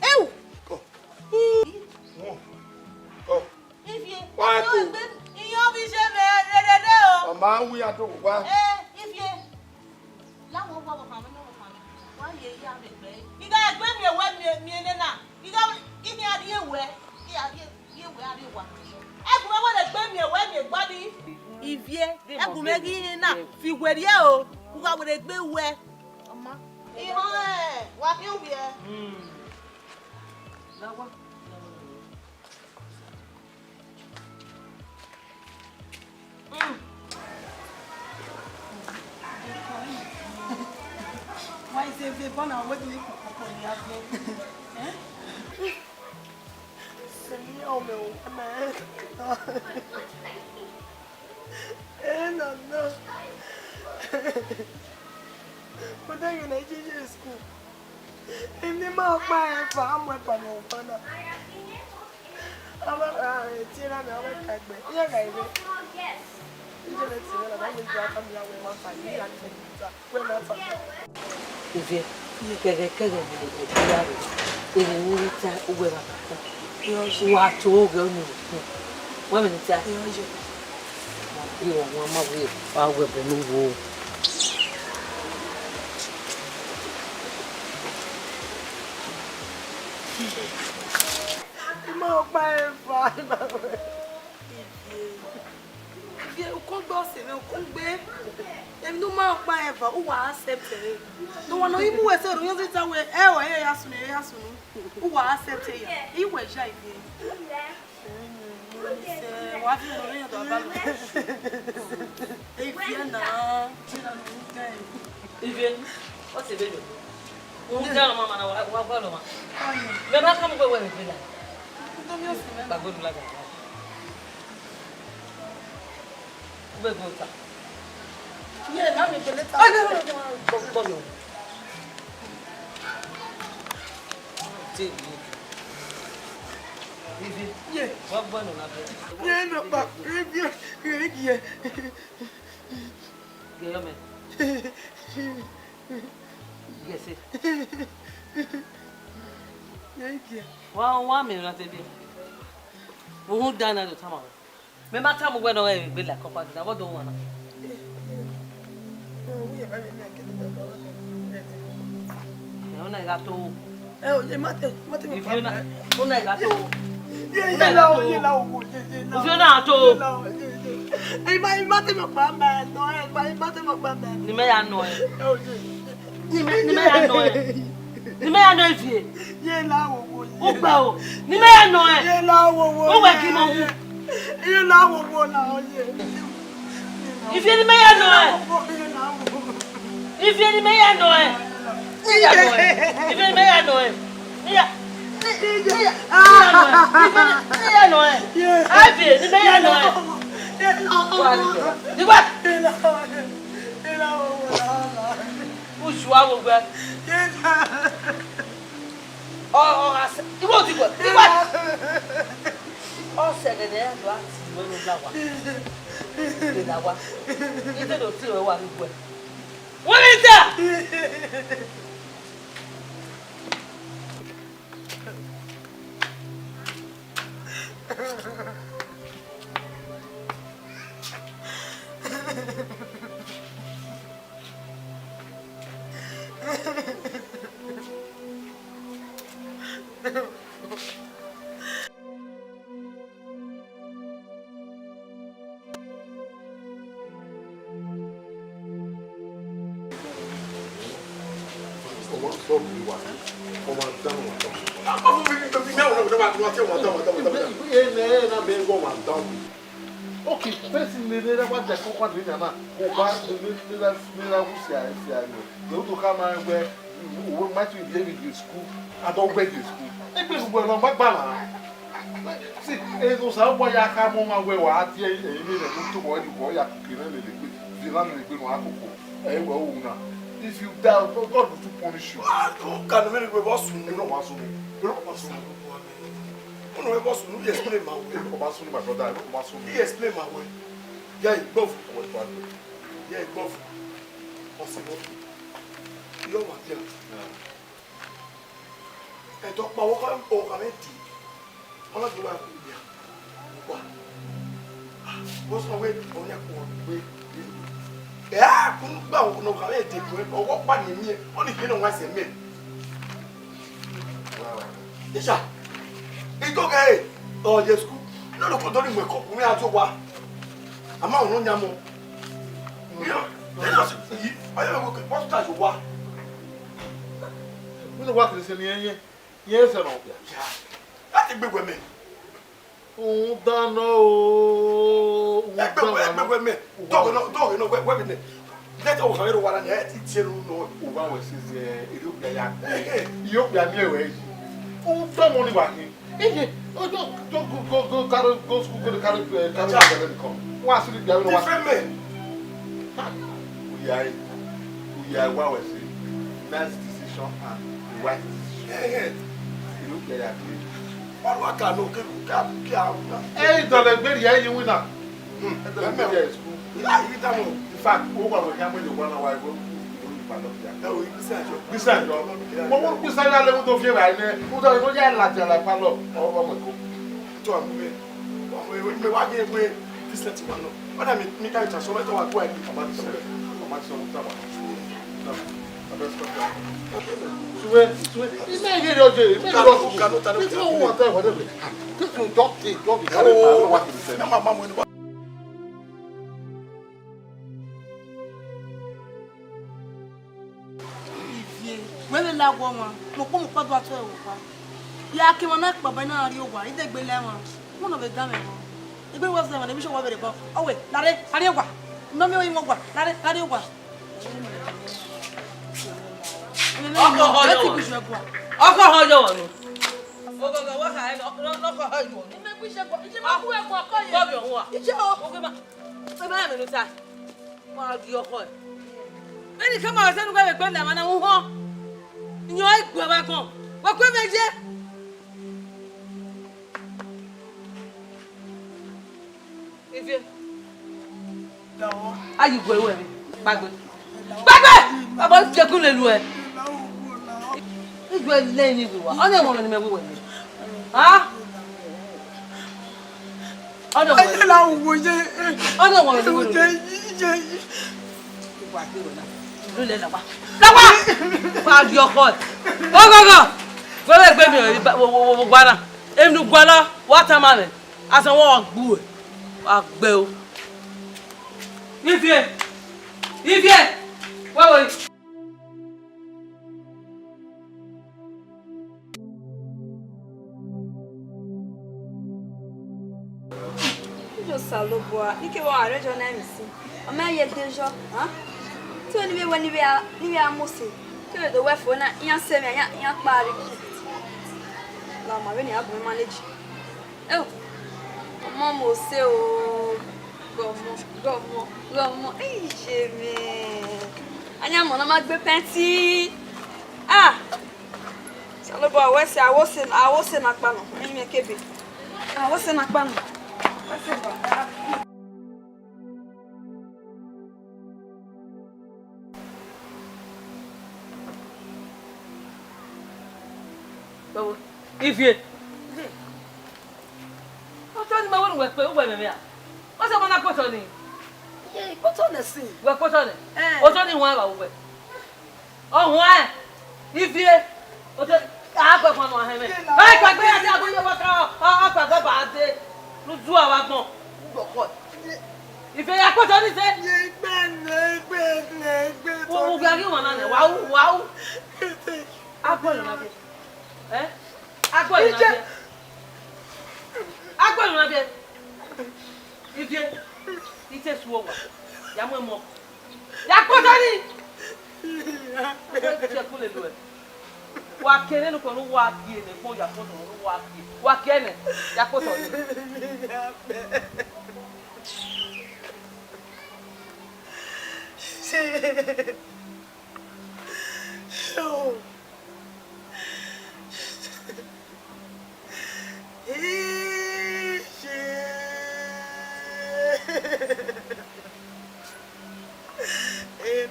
Ew! Go. Go. If you. Why? You be sure. Mama, we are doing what? If you. Now, what will happen? Why you have it, babe? You got to bring me away, me and now. You got to give me a deal where. Yeah, you where you want. Everyone want to bring me away, me body. If you. I'm going to make it now. If you were here, who got with a big way. Mama. What you here? Now what? Why is it born and what do you call it? Send me home, man. No. But then you're in Nigerian school. In the mouth, my farm weapon, Opana. I'm a teen and I'm a cat. Yeah, guys. If you get a cousin, what to go? Women, you are one more. I will be moved. My father. You can't go see no kumbe. Em no ma pa ever who accept it. No one no even we say no use it away. Yasunu. Who accept it. He we shy here. What you know about? If you na, Even what's it video? Tell mama na wa ma. Me ba come go where we be like. Ba go do like that. Where go ta? yeah, now me let Go. yeah, What boy no na? yeah, no, but yeah. Get me. Yes it. Yeah. One minute na te bi. Wo hu dan na do tama. Me ma tama we no we be like papa na what do you want? Una gato. Mate. If you na una gato. If you na to. Mate mo pa man, no, mate mo pa man. Ni me ya no e. Ni me ya no e. Ni me ya no e. Ye la wo. O gba o. Ni me ya no e. Ye la wo. O we ki mo hu. Ye la wo la o ye. If you ni me ya no e. If you ni me ya no e. Ni ya no e. If you ni me ya no e. Ni ya. Ni ya no e. Abi ni me ya no e. Ni what? Push wa wo gba. Asa. Ibo ti go. Ni what? O se de de do ati wo no bla wa. De la wa. Ite do ti we wa ni gbe. What is that? Okay, first in the day, what the cocoa dinner, who bought the little you to come and where we might be David in school, I don't wait in school. It is well on back. See, it was how boy I come on my way, what I did, and you need a good to boy, the boy, I could if you doubt, God will punish you. Can we go boss? You don't want to me. You don't want to me. No, boss, you explain my way. You don't want to me, my brother. I don't want to me. You explain my way. Yeah, both. Yeah, both. Possible. Yo wa dia. E to pa wo ka o ka me ti. Ona tu wa ku dia. Wa. Bo so we o nya ko we. Kun gba wo no ka me ti ku o wo pa ni mi. Oni ki no wa se me. Wa. Isha. Ito ga e. O je school. No lo ko do ni mo ko mi a to wa. Ama o no nya mo. Yo. Olha o que posso estar jogar. Não vai crescer nem esse não. Já. Até bebo me. Dano. Bebo me. Dogo no web ne. Let o cair o wala ne ti tiro no O vai você ele o ganhar. E eu ganhar meu hoje. Dano ni ba ni. O go cara go school go cara o asiri dia no wa. We are what we say. Nice decision and the right decision. You look like that. All what can no Hey, don't let me hear you winner. Yeah, you tell me. In fact, over we can when you want to go. No, you Listen, but what we say that level of fear right there. Who don't know that like palo over my go. To me. Me wa ge we this let one no. What I mean, me can just so let wa go and about this. Wele la wo won mo ko mo padu ato e wo pa ya ki won na pa ba na ri ogwa ide gbe le won won no be ga me won igbe wo se won e bi so wo bere bo owe lare ari ogwa no mi o yin ogwa lare ogwa ọkọ ọjọ wọn ni ọgọgọ wà ká ẹ lọkọ ọjọ ni me bi se go ije ma ku e go ko ye bọbí ọhún wa ije o ọgbẹ bá mi nù ta máa di ọkọ ẹ ẹnì kan máa sẹnu gbẹgbẹ gbẹndà máa ń hàn yan ìgbọ bá kan wọ́n pé méje. ife ayùgbọ̀ ewé mi gbàgbé bàbá jẹkùn lè lu ẹ ìgbọ lẹ́yìn ìwé wa ọ̀nà ìwọ̀n ni mẹ́wé wẹ̀ mi ọ̀nà ìwọ̀n ni mẹ́wé ìwà àgbèrò náà ló lẹ́ lọ́wọ́ máa di ọkọ ẹ̀ ọgọ́gọ́ gbọ́dọ̀ gbé mi ò gbára èmi ní gbọ́dọ̀ wọ́tàmánì àtàwọn ọ̀gbù ẹ̀ àgbẹ̀ o ife wẹ́wẹ́. Saloboa, ike wa arejo na misi. Ama ye dejo, ha? Ti oni be wani be a mose. Ti we do we fo na yan se me yan pare. La ma we ni abu manage. Eh. Omo mo se o. Gomo. Eh, jeme. Anya mo na ma gbe penti. Ah. Saloboa we se awose na pa no. Mi me kebe. Awose na pa no. Bawo, Ifie. Oto ni ma wonu we pe o gbe me a. O se mo na koto ni. Ye, koto na si. We koto ni. Oto ni won ba wo we. O won Ifie. Oto a pe pon no he me. Ai pa gbe ati agoye wa ka a pa go ba de. Lu zu awa gbon. Gboko. Ifie ya koto ni se. Ye gbe. Wo gba ri won na ne. Wa. Agbolu na be. Agbolu na be. Ifie. Ite suwo wa. Ya mo. Ya koto ni. Ya ko le lo e. Wa kere no ko no wa ki ne ko ya koto no wa ki. Wa kene ya koto ni.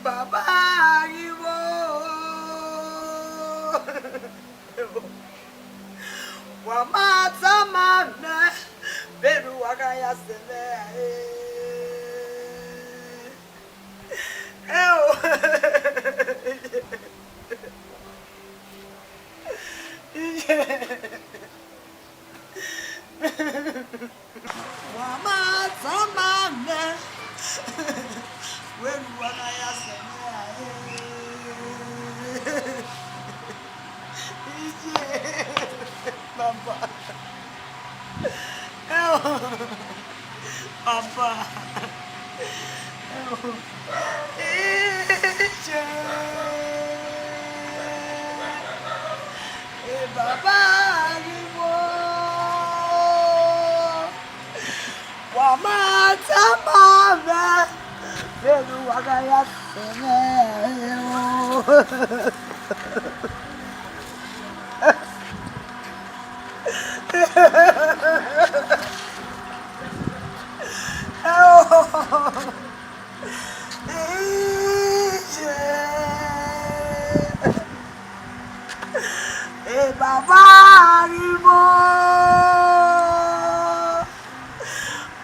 Baba, you Wamata mana beru wakaya sene Wamata mana beru wakaya sene Papa. Papa. Baba Ribo. Wamata mama. Beru wagaya sene. Baba Ribo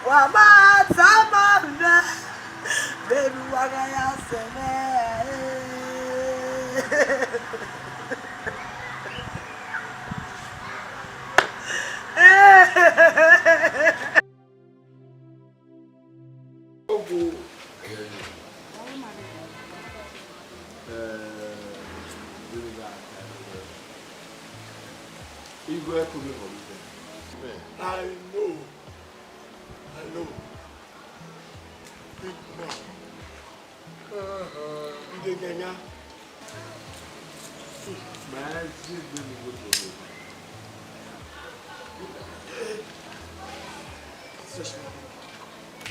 Wamata mama Beru wagaya sene I know. Big man. Ndegenya. Man,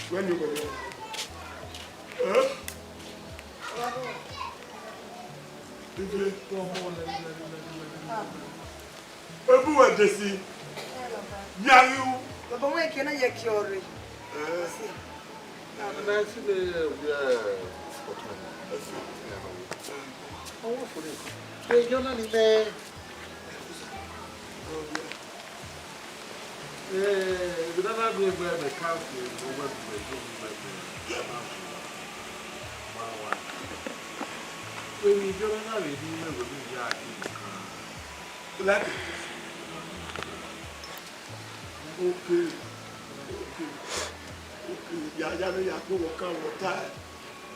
when you go there? Ebu adesi. Yaru. Baba we kena ye kiori. Na si be oh for it. Pe jona ni me. Gudana be be the country over the when you go na we do me go do ya. Like okay. Ya go kan water.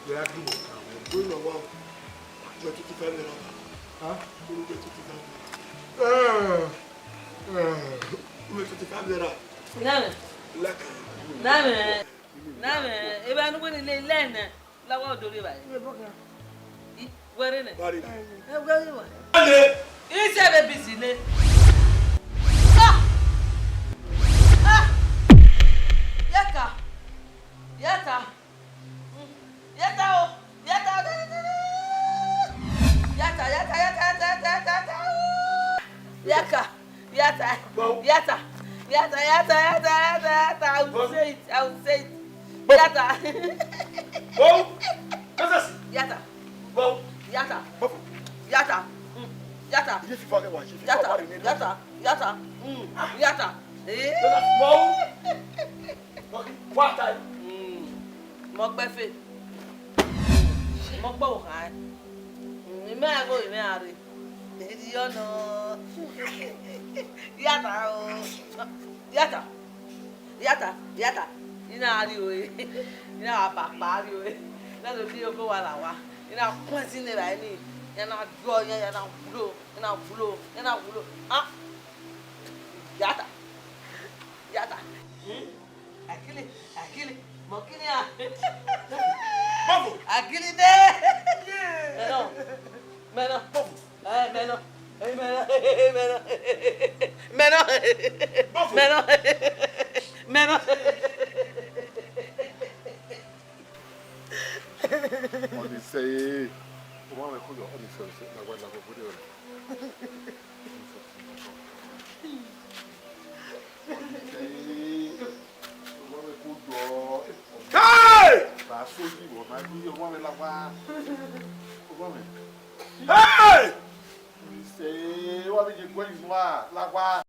Ya go kan. Go no wa. Go to family. Huh? Go to family. Name. Like Name. Eba nu ko ni le lena. La wa do re ba. Where ne? Bari. Where wa? Ale. Ise be busy ne. Yata. I will say it. Yata. Oh. Yata. Well. Yata. Yata. Yata. If you forget what you Yata. What time? Mo gbe fe. Mo gbo o kan. Mi me go mi are. Edi yo no. Yata o. Yata. Ina ari o. Ina papa ari o. Na do bi o ko wa la wa. Ina kwati ne ba ni. Ina do yan ina bulo. Ah. Yata. Akili. Mokini ya. Babo. Akili de. Meno. Babo. Meno. On say, one we call your on say, na wa na go video. Hey! Hey! Say, what did you go in?